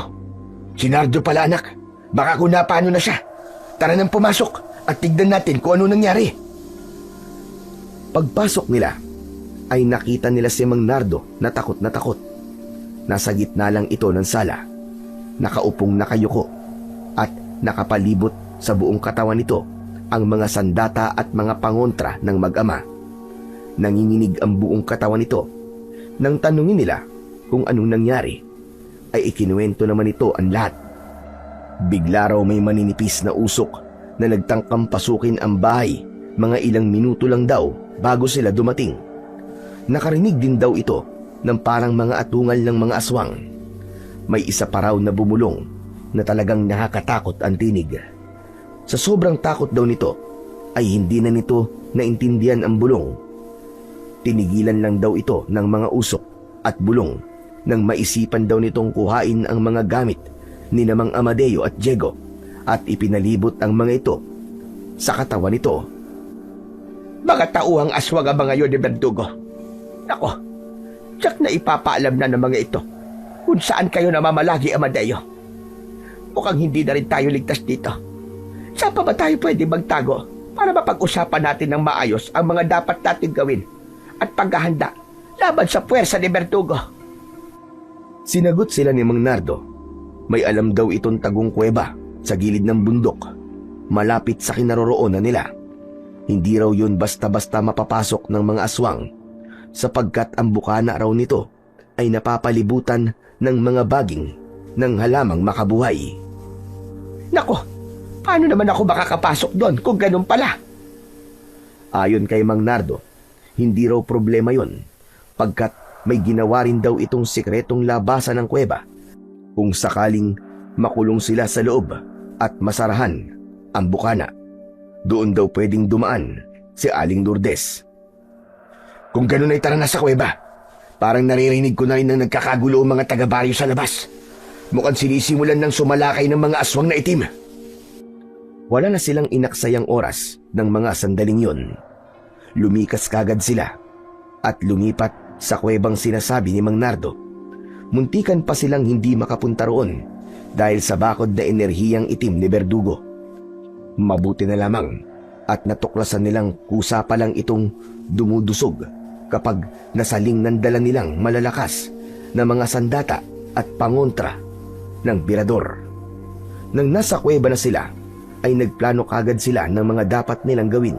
Speaker 1: si Nardo pala anak. Baka kung napano na siya. Tara nang pumasok at tignan natin kung ano nangyari. Pagpasok nila, ay nakita nila si Mang Nardo na takot na takot. Nasa gitna lang ito ng sala. Nakaupong nakayuko at nakapalibot sa buong katawan nito ang mga sandata at mga pangontra ng mag-ama. Nanginginig ang buong katawan nito. Nang tanungin nila kung anong nangyari, ay ikinuwento naman ito ang lahat. Bigla raw may maninipis na usok na nagtangkang pasukin ang bahay mga ilang minuto lang daw bago sila dumating. Nakarinig din daw ito ng parang mga atungal ng mga aswang. May isa pa raw na bumulong na talagang nakakatakot ang tinig. Sa sobrang takot daw nito, ay hindi na nito naintindihan ang bulong. Tinigilan lang daw ito ng mga usok at bulong nang maisipan daw nitong kuhain ang mga gamit ni Namang Amadeo at Diego at ipinalibot ang mga ito sa katawan nito.
Speaker 3: Mga tauhang aswang ang mga yun ni Verdugo. Nako, tsak na ipapaalam na ng mga ito kung saan kayo namamalagi, Amadeo. Mukhang hindi na rin tayo ligtas dito. Saan pa ba tayo pwede magtago para mapag-usapan natin ng maayos ang mga dapat natin gawin at paghahanda laban sa puwersa ni Verdugo?
Speaker 1: Sinagot sila ni Mang Nardo. May alam daw itong tagong kuweba sa gilid ng bundok, malapit sa kinaroroonan nila. Hindi raw yun basta-basta mapapasok ng mga aswang, sapagkat ang bukana raw nito ay napapalibutan ng mga baging ng halamang makabuhay.
Speaker 3: Nako, paano naman ako makakapasok doon kung ganun pala?
Speaker 1: Ayon kay Mang Nardo, hindi raw problema yon, pagkat may ginawa rin daw itong sikretong labasan ng kuweba kung sakaling makulong sila sa loob at masarahan ang bukana. Doon daw pwedeng dumaan si Aling Lourdes. Kung ganun ay tara na sa kuweba. Parang naririnig ko na rin ng nagkakagulo ang mga taga-baryo sa labas. Mukhang sinisimulan ng sumalakay ng mga aswang na itim. Wala na silang inaksayang oras ng mga sandaling yun. Lumikas kagad sila at lumipat sa kuwebang sinasabi ni Mang Nardo. Muntikan pa silang hindi makapunta roon dahil sa bakod na enerhiyang itim ni Verdugo. Mabuti na lamang at natuklasan nilang kusa pa lang itong dumudusog kapag nasaling ng dala nilang malalakas na mga sandata at pangontra ng birador. Nang nasa kuweba na sila, ay nagplano kagad sila ng mga dapat nilang gawin.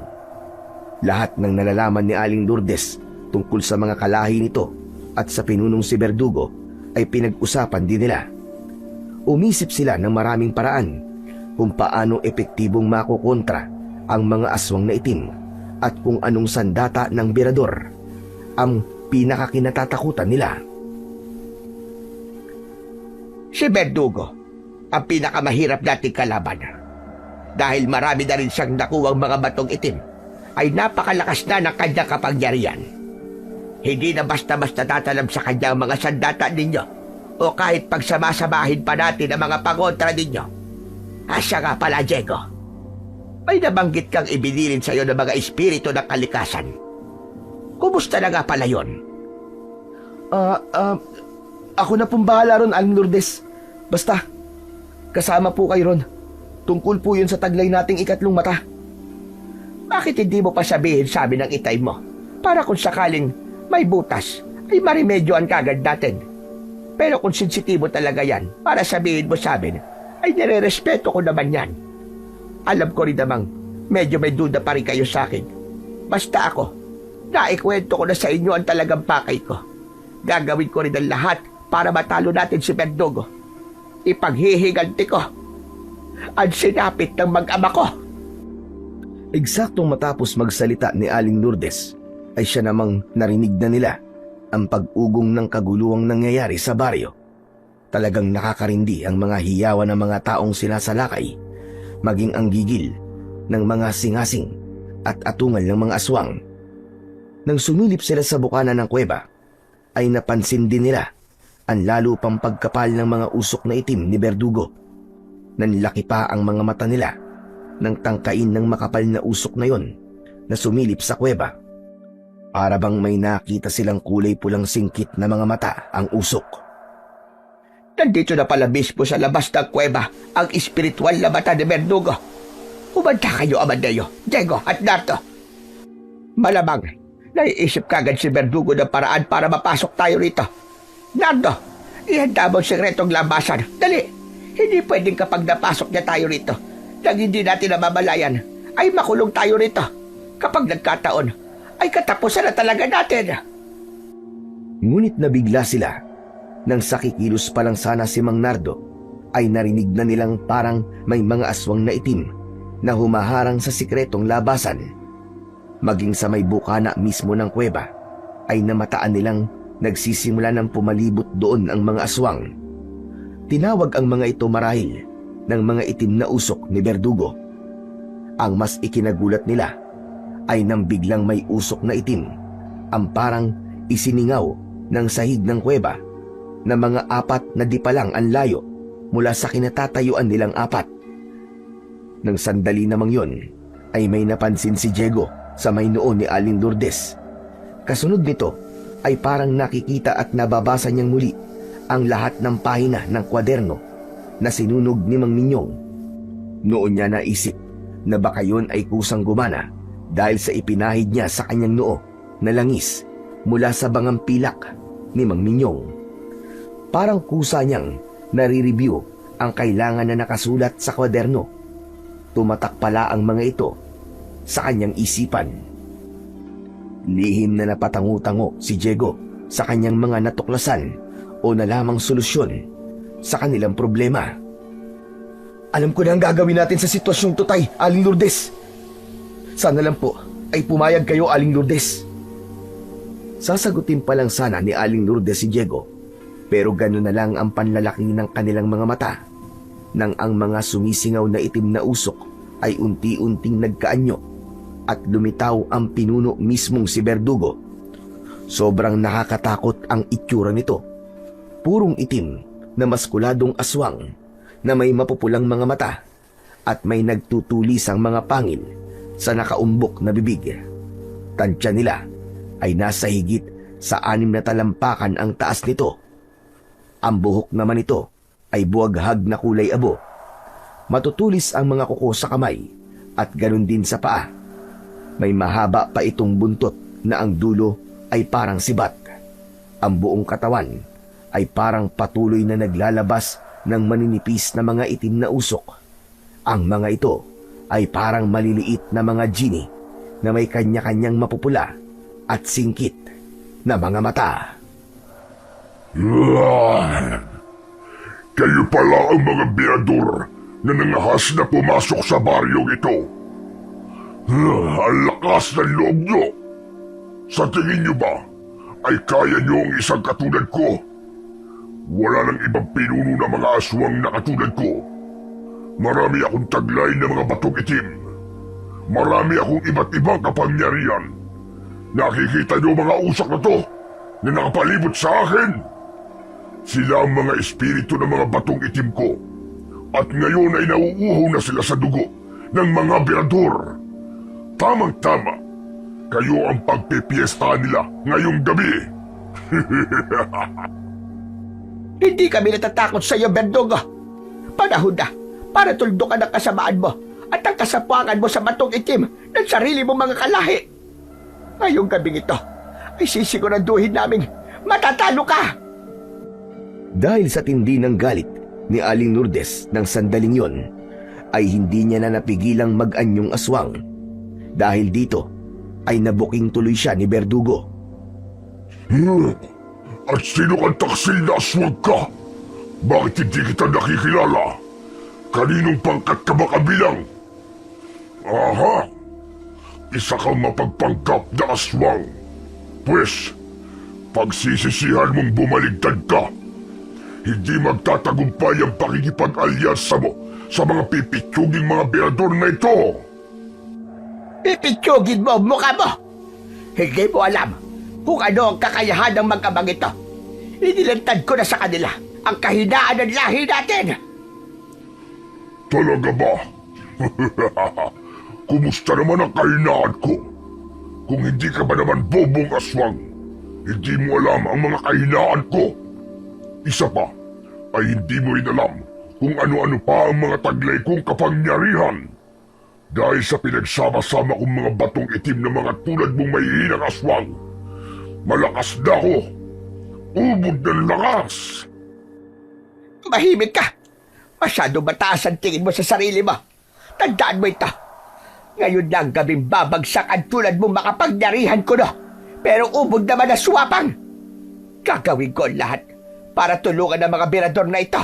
Speaker 1: Lahat ng nalalaman ni Aling Lourdes tungkol sa mga kalahi nito at sa pinunong si Verdugo ay pinag-usapan din nila. Umisip sila ng maraming paraan kung paano epektibong makukontra ang mga aswang na itim at kung anong sandata ng birador ang pinakakinatatakutan nila.
Speaker 3: Si Verdugo ang pinakamahirap nating kalaban. Dahil marami na rin siyang nakuwang mga batong itim, ay napakalakas na ng kanyang kapangyarihan. Hindi na basta-basta tatalam sa kanyang mga sandata ninyo o kahit pagsamasamahin pa natin ang mga pangontra ninyo. Asya nga pala, Diego. May nabanggit kang ibinilin sa iyo ng mga espiritu ng kalikasan. Kumusta na nga pala yun?
Speaker 4: Ako na pong bahala ron, Aling Lourdes. Basta, kasama po kayo ron. Tungkol po yun sa taglay nating ikatlong mata.
Speaker 3: Bakit hindi mo pa sabihin sa amin ang itay mo? Para kung sakaling may butas, ay marimedyoan kagad natin. Pero kung sensitibo talaga yan, para sabihin mo sa amin, ay nire-respeto ko naman yan. Alam ko rin namang, medyo may duda pa rin kayo sa akin. Basta ako, naikwento ko na sa inyo ang talagang pakay ko. Gagawin ko rin ang lahat para matalo natin si Verdugo. Ipaghihiganti ko ang sinapit ng mag-ama ko.
Speaker 1: Eksaktong matapos magsalita ni Aling Lourdes, ay siya namang narinig na nila ang pag-ugong ng kaguluhang nangyayari sa baryo. Talagang nakakarindi ang mga hiyawan ng mga taong sinasalakay, maging ang gigil ng mga singasing at atungal ng mga aswang. Nang sumilip sila sa bukana ng kuweba, ay napansin din nila ang lalo pang pagkapal ng mga usok na itim ni Berdugo. Nanlaki pa ang mga mata nila nang tangkain ng makapal na usok na yon na sumilip sa kuweba. Para bang may nakita silang kulay pulang singkit na mga mata ang usok.
Speaker 3: Nandito na pala mismo sa labas ng kuweba ang espiritual na mata ni Berdugo. Umanda kayo, Amadeo, Diego at Nardo. Malamang, naiisip kagad si Berdugo ng paraan para mapasok tayo rito. Nardo, ihanda mo ang sekretong labasan. Dali, hindi pwedeng kapag napasok niya tayo rito nang hindi natin namamalayan ay makulong tayo rito. Kapag nagkataon, ay katapusan na talaga natin.
Speaker 1: Ngunit nabigla sila nang sa kikilos pa lang sana si Mang Nardo ay narinig na nilang parang may mga aswang na itim na humaharang sa sikretong labasan. Maging sa may bukana mismo ng kuweba ay namataan nilang nagsisimula ng pumalibot doon ang mga aswang. Tinawag ang mga ito marahil ng mga itim na usok ni Berdugo. Ang mas ikinagulat nila ay nang biglang may usok na itim ang parang isiningaw ng sahig ng kuweba na mga 4 na di pa lang ang layo mula sa kinatatayuan nilang 4. Nang sandali namang yon ay may napansin si Diego sa may noo ni Aling Lourdes. Kasunod nito ay parang nakikita at nababasa niyang muli ang lahat ng pahina ng kwaderno na sinunog ni Mang Minyong. Noon niya naisip na baka yon ay kusang gumana dahil sa ipinahid niya sa kanyang noo na langis mula sa bangang pilak ni Mang Minyong. Parang kusa niyang nare-review ang kailangan na nakasulat sa kwaderno. Tumatak pala ang mga ito sa kanyang isipan. Lihim na napatango-tango si Diego sa kanyang mga natuklasan o nalamang solusyon sa kanilang problema. Alam ko na ang gagawin natin sa sitwasyong to, Tay, Aling Lourdes. Sana lang po ay pumayag kayo, Aling Lourdes. Sasagutin pa lang sana ni Aling Lourdes si Diego, pero gano'n na lang ang panlalaki ng kanilang mga mata nang ang mga sumisingaw na itim na usok ay unti-unting nagkaanyo at lumitaw ang pinuno mismong si Berdugo. Sobrang nakakatakot ang itsura nito. Purong itim na maskuladong aswang na may mapupulang mga mata at may nagtutulisang mga pangil sa nakaumbok na bibig. Tansya nila ay nasa higit sa 6 na talampakan ang taas nito. Ang buhok naman nito ay buwaghag na kulay abo. Matutulis ang mga kuko sa kamay at ganun din sa paa. May mahaba pa itong buntot na ang dulo ay parang sibat. Ang buong katawan ay parang patuloy na naglalabas ng maninipis na mga itim na usok. Ang mga ito ay parang maliliit na mga genie na may kanya-kanyang mapupula at singkit na mga mata.
Speaker 2: Kayo pala ang mga biador na nangahas na pumasok sa baryong ito. Ang lakas ng loob nyo. Sa tingin nyo ba ay kaya nyo ang isang katulad ko? Wala nang ibang pinuno ng mga aswang na katulad ko. Marami akong taglay ng mga batong itim. Marami akong iba't ibang kapangyarihan. Nakikita nyo mga usok na to na nakapalibot sa akin? Sila ang mga espiritu ng mga batong itim ko. At ngayon ay nauuhaw na sila sa dugo ng mga biador. Tamang-tama, kayo ang pagpipiesta nila ngayong gabi.
Speaker 3: Hindi kami natatakot sa iyo, Berdugo. Panahon na para tuldukan ang kasamaan mo at ang kasapuangan mo sa batong itim ng sarili mong mga kalahi. Ngayong gabing ito ay sisiguraduhin naming matatalo ka.
Speaker 1: Dahil sa tindi ng galit ni Aling Lourdes ng sandaling yon, ay hindi niya na napigilang mag-anyong aswang. Dahil dito ay nabuking tuloy siya ni Berdugo.
Speaker 2: At sino kang taksil na aswang ka? Bakit hindi kita nakikilala? Kaninong pangkat ka ba kabilang? Aha! Isa kang mapagpanggap na aswang. Pwes, pagsisisihan mong bumaligtad ka. Hindi magtatagumpay ang pakikipag-alyansa mo sa mga pipitsuging mga berador na ito.
Speaker 3: Pipitsugin mo ang mukha mo! Hindi mo alam kung ano ang kakayahan ng mag-amang ito. Inilantad ko na sa kanila ang kahinaan ng lahi natin.
Speaker 2: Talaga ba? Kumusta naman ang kahinaan ko? Kung hindi ka ba naman bobong aswang, hindi mo alam ang mga kahinaan ko. Isa pa, ay hindi mo rin alam kung ano-ano pa ang mga taglay kong kapangyarihan. Dahil sa pinagsama-sama kong mga batong itim na mga tulad mong mahihinang aswang, malakas na ako. Ubod ng lakas.
Speaker 3: Mahimik ka! Masyado mataas ang tingin mo sa sarili mo. Tandaan mo ito. Ngayon lang gabing babagsak ang tulad mong makapangyarihan ko, no? Pero ubod naman na suwapang. Gagawin ko ang lahat para tulungan ang mga berador na ito.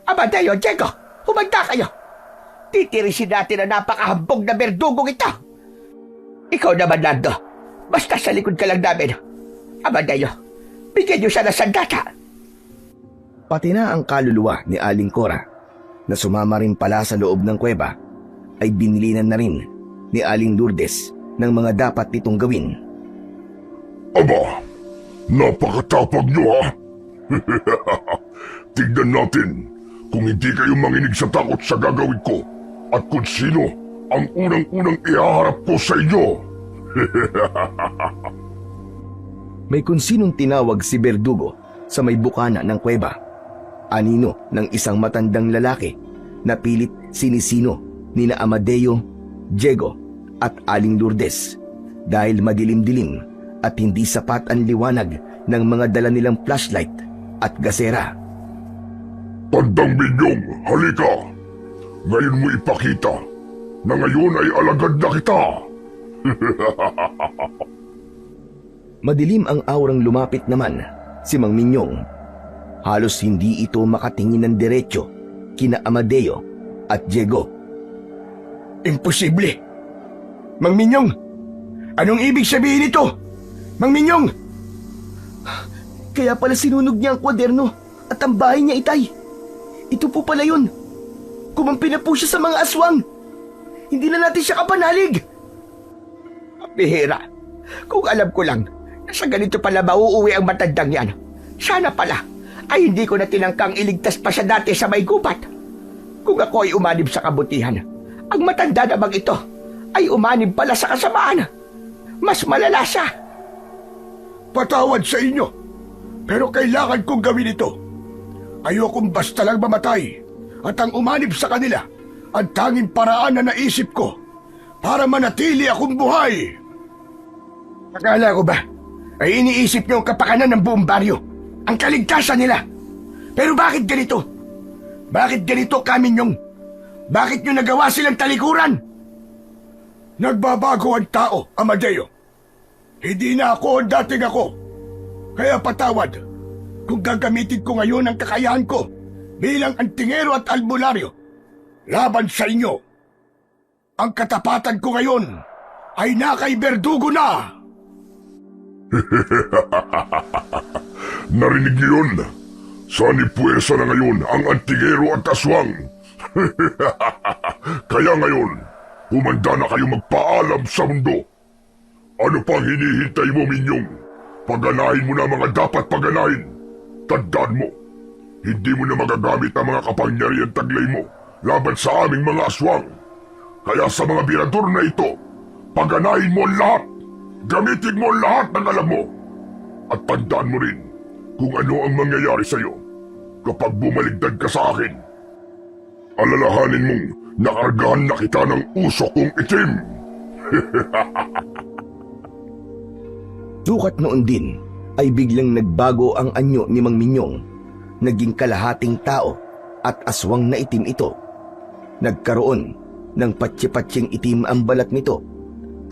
Speaker 3: Amadeo, Diego, humanda kayo. Titirisin natin ang napakahambog na berdugong ito. Ikaw naman, Nando. Basta sa likod ka lang namin. Amadeo, bigyan niyo siya ng sandata.
Speaker 1: Pati na ang kaluluwa ni Aling Cora na sumama rin pala sa loob ng kuweba ay binilinan na rin ni Aling Lourdes ng mga dapat nitong gawin.
Speaker 2: Aba, napakatapag niyo ha? Tignan natin kung hindi kayo manginig sa takot sa gagawin ko at kung sino ang unang-unang ihaharap ko sa inyo.
Speaker 1: May kung sinong tinawag si Berdugo sa may bukana ng kuweba. Anino ng isang matandang lalaki na pilit sinisino nina Amadeo, Diego at Aling Lourdes dahil madilim-dilim at hindi sapat ang liwanag ng mga dala nilang flashlight at gasera.
Speaker 2: Tandang Minyong, halika! Ngayon mo ipakita na ngayon ay alagad na kita!
Speaker 1: Madilim ang aurang lumapit naman si Mang Minyong. Halos hindi ito makatingin ng diretsyo kina Amadeo at Diego.
Speaker 2: Imposible! Mang Minyong, anong ibig sabihin nito? Mang Minyong!
Speaker 4: Kaya pala sinunog niya ang kwaderno at ang bahay niya, Itay. Ito po pala yun. Kumampi na po siya sa mga aswang. Hindi na natin siya kapanalig.
Speaker 3: Bihira. Kung alam ko lang na sa ganito pala mauuwi ang matandang yan, sana pala ay hindi ko na tinangkang iligtas pa siya dati sa may gubat. Kung ako ay umanib sa kabutihan, ang matanda namang ito ay umanib pala sa kasamaan. Mas malala siya.
Speaker 2: Patawad sa inyo, pero kailangan kong gawin ito. Ayokong basta lang mamatay at ang umanib sa kanila ang tanging paraan na naisip ko para manatili akong buhay.
Speaker 3: Akala ko ba ay iniisip niyo ang kapakanan ng buong baryo, ang kaligtasan nila? Pero bakit ganito? Bakit ganito, Kaminyong? Bakit niyo nagawa silang talikuran?
Speaker 2: Nagbabago ang tao, Amadeo. Hindi na ako ang dating ako. Kaya patawad kung gagamitin ko ngayon ang kakayahan ko bilang antingero at albularyo laban sa inyo. Ang katapatan ko ngayon ay nakay Berdugo na! Narinig niyo yun? Sanipuwersa na ngayon ang antingero at aswang. Kaya ngayon, humanda na kayo magpaalam sa mundo. Ano pang hinihintay mo, Minyong? Paganahin mo na mga dapat paganahin. Tandaan mo, hindi mo na magagamit ang mga kapangyarihan taglay mo laban sa aming mga aswang. Kaya sa mga birador na ito, paganahin mo ang lahat. Gamitin mo ang lahat ng alam mo. At tandaan mo rin kung ano ang mangyayari sa iyo kapag bumaligtad ka sa akin. Alalahanin mong nakargahan na kita ng usok kong itim.
Speaker 1: Sukat noon din ay biglang nagbago ang anyo ni Mang Minyong. Naging kalahating tao at aswang na itim ito. Nagkaroon ng patsi-patsing itim ang balat nito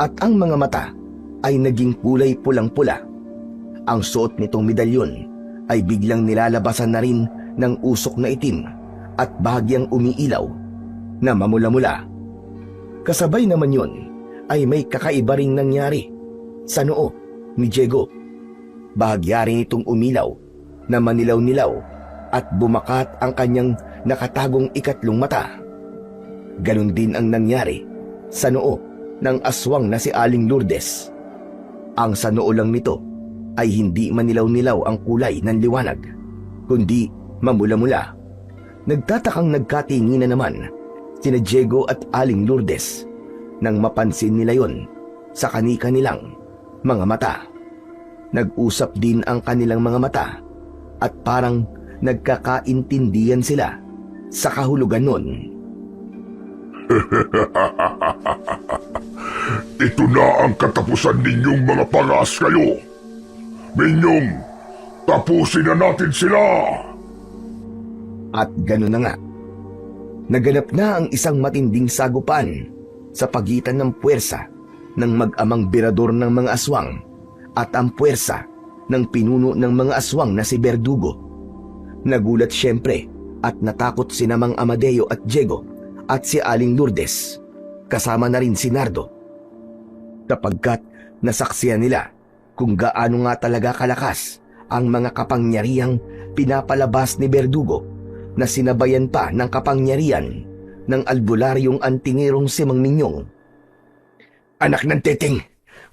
Speaker 1: at ang mga mata ay naging kulay pulang-pula. Ang suot nitong medalyon ay biglang nilalabasan na rin ng usok na itim at bahagyang umiilaw na mamula-mula. Kasabay naman yun ay may kakaiba ring nangyari sa noo ni Diego. Bahagya rin itong umilaw na manilaw-nilaw at bumakat ang kanyang nakatagong ikatlong mata. Ganon din ang nangyari sa noo ng aswang na si Aling Lourdes. Ang sa noo lang nito ay hindi manilaw-nilaw ang kulay ng liwanag, kundi mamula-mula. Nagtatakang nagkatinginan naman sina Diego at Aling Lourdes nang mapansin nila yon sa kani-kanilang mga mata. Nag-usap din ang kanilang mga mata at parang nagkakaintindihan sila sa kahulugan nun.
Speaker 2: Ito na ang katapusan ninyong mga pangas kayo. Minyong, tapusin na natin sila.
Speaker 1: At gano'n na nga. Naganap na ang isang matinding sagupan sa pagitan ng puwersa ng mag-amang birador ng mga aswang at ang puwersa ng pinuno ng mga aswang na si Berdugo. Nagulat siyempre at natakot si Namang Amadeo at Diego at si Aling Lourdes, kasama na rin si Nardo. Sapagkat nasaksiyan nila kung gaano nga talaga kalakas ang mga kapangyarihang pinapalabas ni Berdugo na sinabayan pa ng kapangyarihan ng albularyong antingerong si Mang Ninyong.
Speaker 2: Anak ng teteng,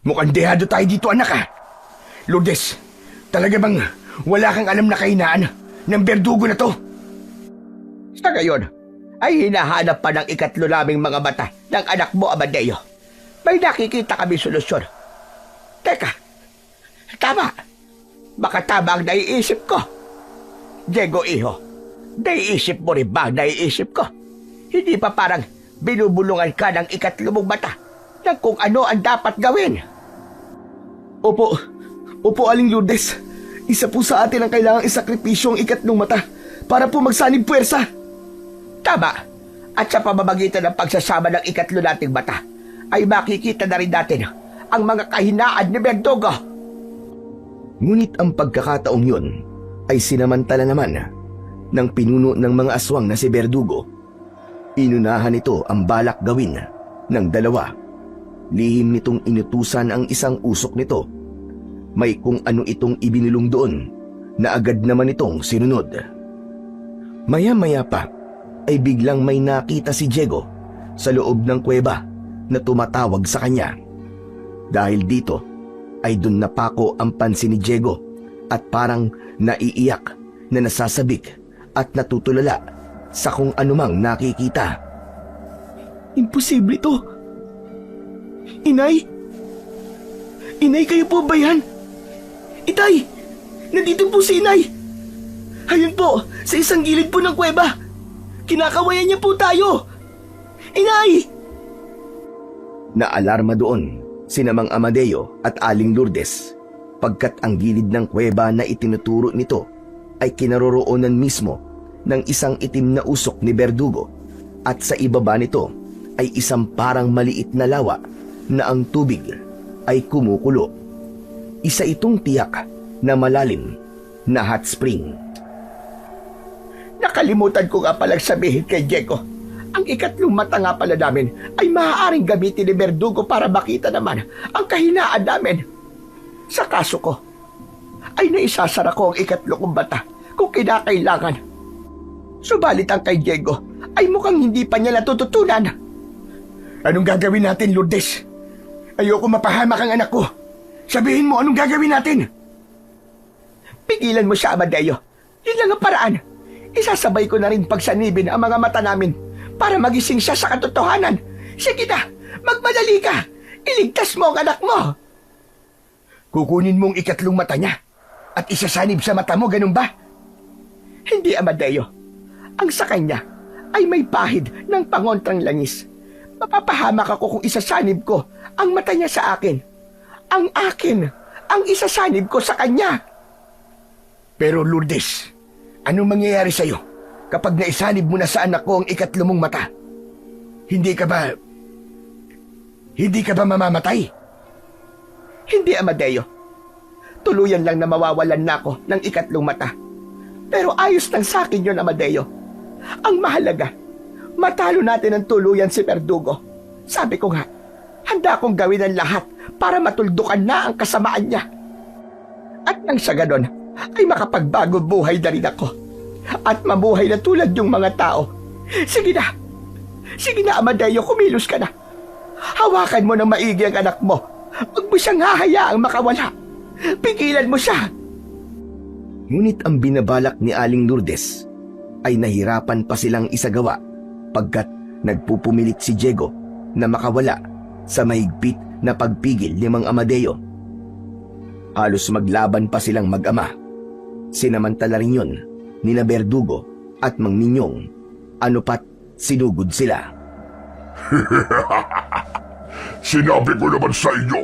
Speaker 2: mukhang dehado tayo dito, anak ha. Lourdes, talaga bang wala kang alam na kahinaan ng Berdugo na to?
Speaker 3: Sa ngayon, ay hinahanap pa ng ikatlo naming mga mata ng anak mo, Amadeo. May nakikita kami solusyon. Teka, tama. Baka tama ang naiisip ko. Diego, iho, naiisip mo rin ba ang naiisip ko? Hindi pa parang binubulungan ka ng ikatlo mong mata ng kung ano ang dapat gawin.
Speaker 4: Opo, Aling Lourdes. Isa po sa atin ang kailangang isakripisyo ang ikatlong mata para po magsanib puwersa.
Speaker 3: Tama. At sa pamamagitan ng pagsasama ng ikatlo nating mata, ay makikita na rin natin ang mga kahinaan ni Berdugo.
Speaker 1: Ngunit ang pagkakataong yun ay sinamantala naman ng pinuno ng mga aswang na si Berdugo. Inunahan nito ang balak gawin ng dalawa. Lihim nitong inutusan ang isang usok nito. May kung ano itong ibinulong doon na agad naman itong sinunod. Maya-maya pa ay biglang may nakita si Diego sa loob ng kuweba na tumatawag sa kanya. Dahil dito ay dun napako ang pansin ni Diego at parang naiiyak na nasasabik at natutulala sa kung anumang nakikita.
Speaker 4: Imposible to. Inay? Inay, kayo po ba yan? Itay! Nandito po si Inay! Ayun po, sa isang gilid po ng kuweba. Kinakawayan niya po tayo. Inay!
Speaker 1: Naalarma doon si Namang Amadeo at Aling Lourdes pagkat ang gilid ng kuweba na itinuturo nito ay kinaroroonan mismo ng isang itim na usok ni Berdugo at sa ibaba nito ay isang parang maliit na lawa na ang tubig ay kumukulo. Isa itong tiyak na malalim na hot spring.
Speaker 3: Nakalimutan ko nga palang sabihin kay Diego, ang ikatlong mata nga pala namin ay maaaring gamitin ni Berdugo para makita naman ang kahinaan namin. Sa kaso ko, ay naisasara ko ang ikatlo kong mata kung kinakailangan. Subalit ang kay Diego ay mukhang hindi pa niya natututunan.
Speaker 2: Anong gagawin natin, Lourdes? Ayoko mapahamak ang anak ko. Sabihin mo, anong gagawin natin?
Speaker 3: Pigilan mo siya, Amadeo. Yun lang ang paraan. Isasabay ko na rin pagsanibin ang mga mata namin para magising siya sa katotohanan. Sige na, magmadali ka. Iligtas mo ang anak mo.
Speaker 2: Kukunin mong ikatlong mata niya at isasanib sa mata mo, ganun ba?
Speaker 3: Hindi, Amadeo. Ang sa kanya ay may pahid ng pangontrang langis. Mapapahamak ako kung isasanib ko ang mata niya sa akin. Ang akin, ang isasanib ko sa kanya.
Speaker 2: Pero Lourdes, anong mangyayari sa'yo kapag naisanib mo na sa anak ko ang ikatlo mong mata? Hindi ka ba mamamatay?
Speaker 3: Hindi, Amadeo. Tuluyan lang na mawawalan na ako ng ikatlong mata. Pero ayos lang sa akin yun, Amadeo. Ang mahalaga, matalo natin ng tuluyan si Verdugo. Sabi ko nga, handa akong gawin ang lahat para matuldukan na ang kasamaan niya. At nang sa ganon, ay makapagbago buhay na rin ako. At mabuhay na tulad yung mga tao. Sige na, Amadeo, kumilos ka na. Hawakan mo ng maigi ang anak mo. Huwag mo siyang hahayaang makawala. Pigilan mo siya.
Speaker 1: Ngunit ang binabalak ni Aling Lourdes ay nahirapan pa silang isagawa pagkat nagpupumilit si Diego na makawala sa mahigpit na pagpigil ni Mang Amadeo. Halos maglaban pa silang mag-ama. Sinamantala rin yun ni na Verdugo at Mang Ninyong. Ano pat sinugod sila.
Speaker 2: Sinabi ko naman sa inyo,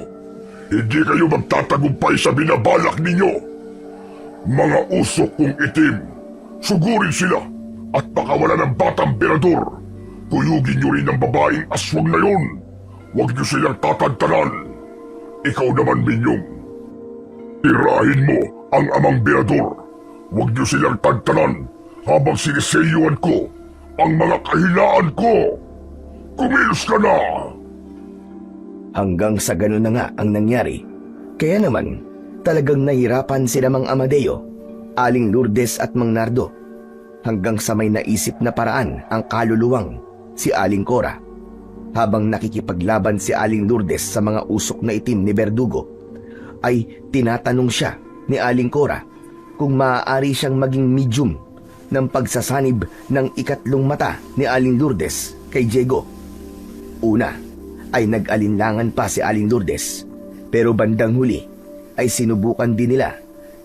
Speaker 2: hindi kayo magtatagumpay sa binabalak ninyo. Mga usok kong itim, sugurin sila at pakawala ng batang berador. Kuyugin nyo rin ang babaeng aswang na yun. Huwag nyo silang tatantanan. Ikaw naman, Minyong. Tirahin mo ang amang berador. Huwag nyo silang tantanan habang siniseyuan ko ang mga kahinaan ko. Kumilos ka na!
Speaker 1: Hanggang sa ganun na nga ang nangyari. Kaya naman, talagang nahirapan sila Mang Amadeo, Aling Lourdes at Mang Nardo. Hanggang sa may naisip na paraan ang kaluluwang si Aling Cora. Habang nakikipaglaban si Aling Lourdes sa mga usok na itim ni Verdugo, ay tinatanong siya ni Aling Cora kung maaari siyang maging medium ng pagsasanib ng ikatlong mata ni Aling Lourdes kay Diego. Una ay nag-alinlangan pa si Aling Lourdes, pero bandang huli ay sinubukan din nila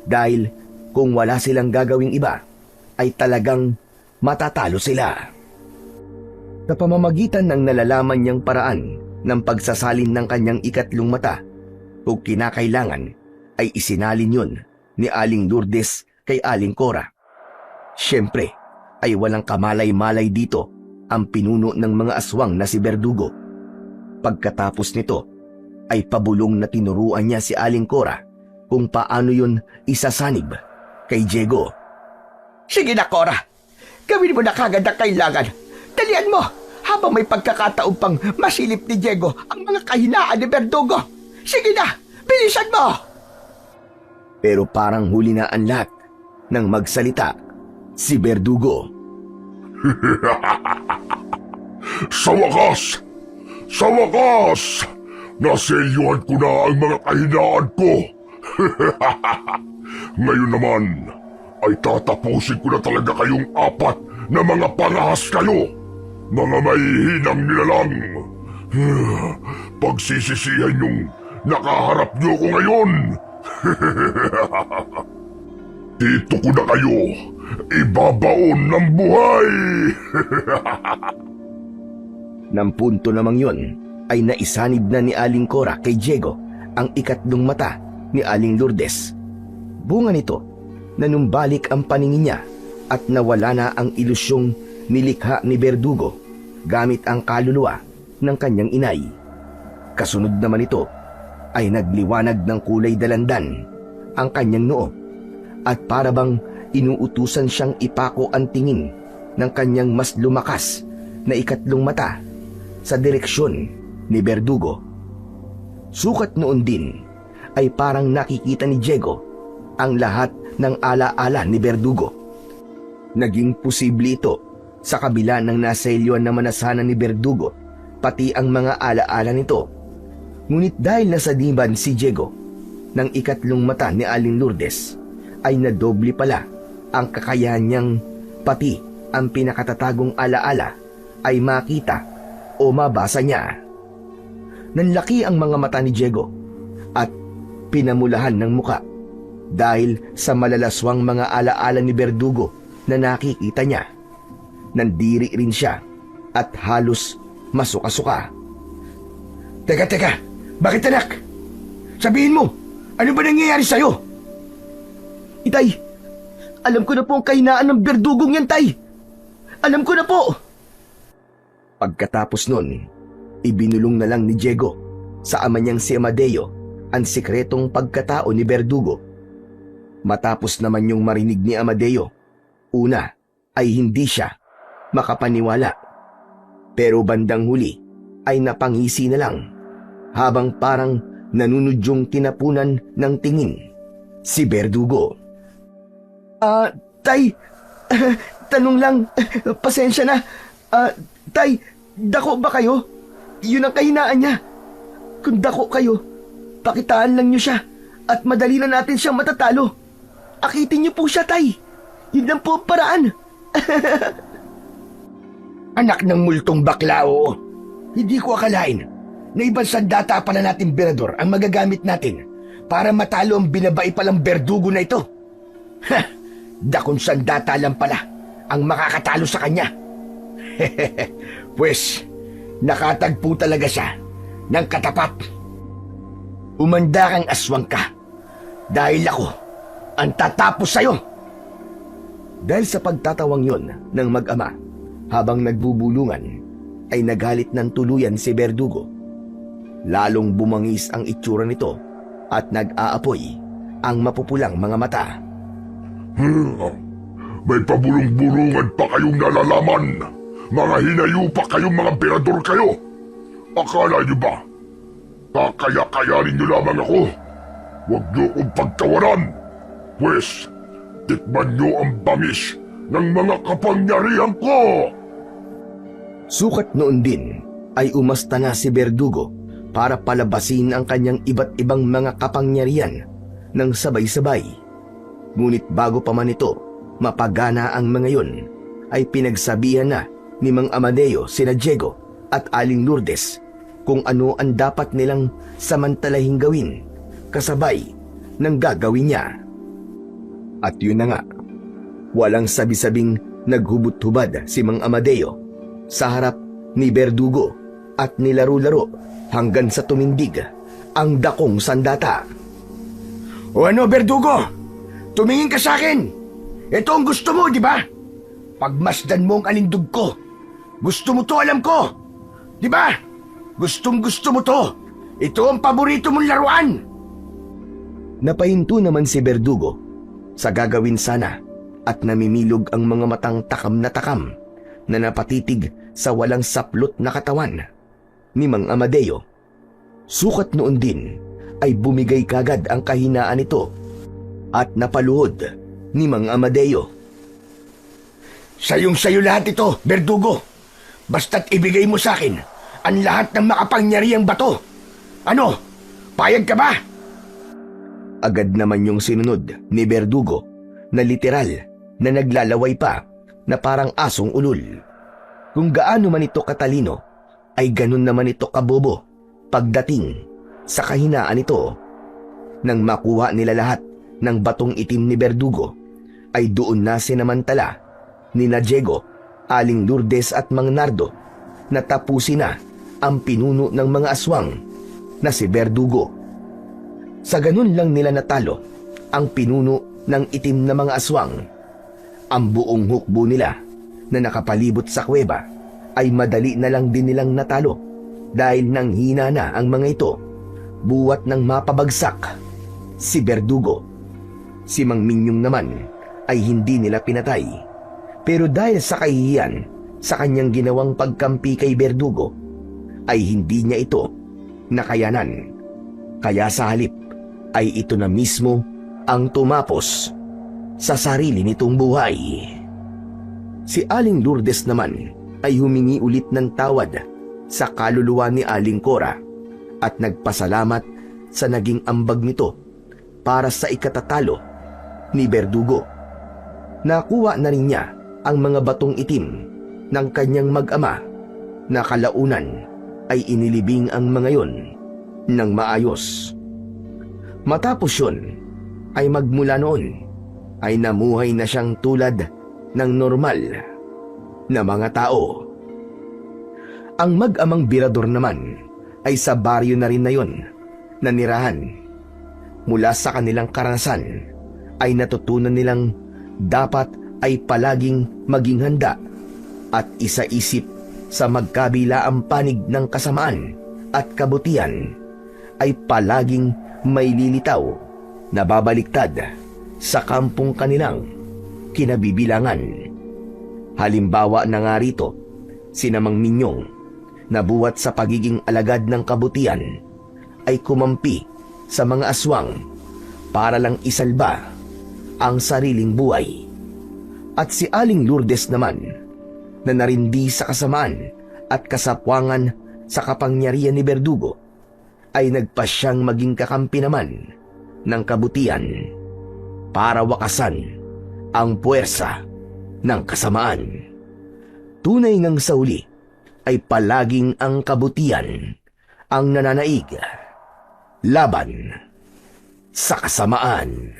Speaker 1: dahil kung wala silang gagawing iba ay talagang matatalo sila. Sa pamamagitan ng nalalaman niyang paraan ng pagsasalin ng kanyang ikatlong mata, kung kinakailangan ay isinalin yun ni Aling Lourdes kay Aling Cora. Siyempre ay walang kamalay-malay dito ang pinuno ng mga aswang na si Verdugo. Pagkatapos nito ay pabulong na tinuruan niya si Aling Cora kung paano yun isasanib kay Diego.
Speaker 3: Sige na, Cora. Gawin mo na kagad ang kailangan. Dalian mo habang may pagkakataon pang masilip ni Diego ang mga kahinaan ni Verdugo. Sige na, bilisan mo!
Speaker 1: Pero parang huli na ang lahat nang magsalita si Verdugo.
Speaker 2: Sa wakas! Sa wakas! Naselyuhan ko na ang mga kahinaan ko. Ngayon naman ay tatapusin ko na talaga kayong apat na mga parahas kayo. Mga mahihinang nilalang. Pagsisisihan yung nakaharap niyo ko ngayon. Dito ko na kayo ibabaon ng buhay.
Speaker 1: Nang punto namang yun ay naisanib na ni Aling Cora kay Diego ang ikatlong mata ni Aling Lourdes. Bunga nito, nanumbalik ang paningin niya at nawala na ang ilusyong nilikha ni Verdugo gamit ang kaluluwa ng kanyang inay. Kasunod naman ito ay nagliwanag ng kulay dalandan ang kanyang noo at parabang inuutusan siyang ipako ang tingin ng kanyang mas lumakas na ikatlong mata sa direksyon ni Verdugo. Sukat noon din ay parang nakikita ni Diego ang lahat ng alaala ni Verdugo. Naging posible ito sa kabila ng naselyuan na manasanan ni Verdugo pati ang mga alaala nito. Ngunit dahil nasaniban si Diego ng ikatlong mata ni Aling Lourdes ay nadoble pala ang kakayahan niyang pati ang pinakatatagong alaala ay makita o mabasa niya. Nanlaki ang mga mata ni Diego at pinamulahan ng muka dahil sa malalaswang mga alaala ni Verdugo na nakikita niya. Nandiri rin siya at halos masuka-suka.
Speaker 2: Teka, bakit anak? Sabihin mo, ano ba nangyayari sa'yo?
Speaker 4: Itay, alam ko na po ang kahinaan ng Verdugong yan, Tay. Alam ko na po.
Speaker 1: Pagkatapos nun, ibinulong na lang ni Diego sa ama niyang si Amadeo ang sikretong pagkatao ni Verdugo. Matapos naman yung marinig ni Amadeo, una ay hindi siya makapaniwala. Pero bandang huli ay napangisi na lang habang parang nanunudyong tinapunan ng tingin si Berdugo.
Speaker 4: Tay, tanong lang, pasensya na. Tay, dako ba kayo? Yun ang kahinaan niya. Kung dako kayo, pakitaan lang niyo siya at madali na natin siyang matatalo. Akitin niyo po siya, Tay. Yun lang po ang paraan.
Speaker 2: Anak ng multong baklao, hindi ko akalain na ibang sandata pala natin Berador ang magagamit natin para matalo ang binabai palang Berdugo na ito. Ha! Dakong sandata lang pala ang makakatalo sa kanya. Pues, nakatagpo talaga siya ng katapat. Umanda kang aswang ka dahil ako ang tatapos sa'yo.
Speaker 1: Dahil sa pagtatawang yon ng mag-ama habang nagbubulungan ay nagalit ng tuluyan si Berdugo. Lalong bumangis ang itsura nito at nag-aapoy ang mapupulang mga mata.
Speaker 5: May pabulong-bulungan pa kayong nalalaman. Mga hinayupa kayong mga Berador kayo. Akala niyo ba kakaya-kayanin niyo lamang ako? Huwag niyo akong pagtawaran. Pwes, tikman niyo ang bangis ng mga kapangyarihan ko.
Speaker 1: Sukat noon din ay umasta na si Berdugo para palabasin ang kanyang iba't ibang mga kapangyarihan ng sabay-sabay. Ngunit bago pa man ito mapagana ang mga yon, ay pinagsabihan na ni Mang Amadeo sina Diego at Aling Lourdes kung ano ang dapat nilang samantalahing gawin kasabay ng gagawin niya. At yun na nga, walang sabi-sabing naghubot-hubad si Mang Amadeo sa harap ni Berdugo at nilaro-laro hanggang sa tumindig ang dakong sandata.
Speaker 2: O ano, Berdugo? Tumingin ka sa akin. Ito ang gusto mo, di ba? Pagmasdan mo ang alindog ko. Gusto mo to, alam ko. Di ba? Gustong-gusto mo to. Ito ang paborito mong laruan.
Speaker 1: Napahinto naman si Berdugo sa gagawin sana at namimilog ang mga matang takam na napatitig sa walang saplot na katawan ni Mang Amadeo. Sukat noon din ay bumigay kagad ang kahinaan nito at napaluhod ni Mang Amadeo.
Speaker 2: Sayong-sayo lahat ito, Berdugo. Basta't ibigay mo sa akin ang lahat ng makapangyarihang bato. Ano? Payag ka ba?
Speaker 1: Agad naman yung sinunod ni Berdugo na literal na naglalaway pa na parang asong ulol. Kung gaano man ito katalino, ay ganun naman ito kabobo pagdating sa kahinaan nito. Nang makuha nila lahat ng batong itim ni Berdugo, ay doon na sinamantala ni Diego, Aling Lourdes at Mang Nardo na tapusin na ang pinuno ng mga aswang na si Berdugo. Sa ganun lang nila natalo ang pinuno ng itim na mga aswang. Ang buong hukbo nila na nakapalibot sa kuweba ay madali na lang din nilang natalo dahil nanghina na ang mga ito buwat ng mapabagsak si Berdugo. Si Mang Minyong naman ay hindi nila pinatay, pero dahil sa kahihiyan sa kanyang ginawang pagkampi kay Berdugo ay hindi niya ito nakayanan. Kaya sa halip ay ito na mismo ang tumapos sa sarili nitong buhay. Si Aling Lourdes naman ay humingi ulit ng tawad sa kaluluwa ni Aling Cora at nagpasalamat sa naging ambag nito para sa ikatatalo ni Berdugo. Nakuha na rin niya ang mga batong itim ng kanyang mag-ama na kalaunan ay inilibing ang mga yon ng maayos. Matapos yun ay magmula noon ay namuhay na siyang tulad ng normal na mga tao. Ang mag-amang Berador naman ay sa baryo na rin na yon nanirahan. Mula sa kanilang karanasan ay natutunan nilang dapat ay palaging maging handa at isaisip sa magkabilaang panig ng kasamaan at kabutihan ay palaging may lilitaw na babaliktad sa kampong kanilang kinabibilangan. Halimbawa na nga rito, si Mang Minyong na buwat sa pagiging alagad ng kabutihan ay kumampi sa mga aswang para lang isalba ang sariling buhay. At si Aling Lourdes naman na narindi sa kasamaan at kasapwangan sa kapangyarihan ni Berdugo ay nagpasyang maging kakampi naman ng kabutihan para wakasan ang puwersa ng kasamaan. Tunay ngang sa uli ay palaging ang kabutihan ang nananaig laban sa kasamaan.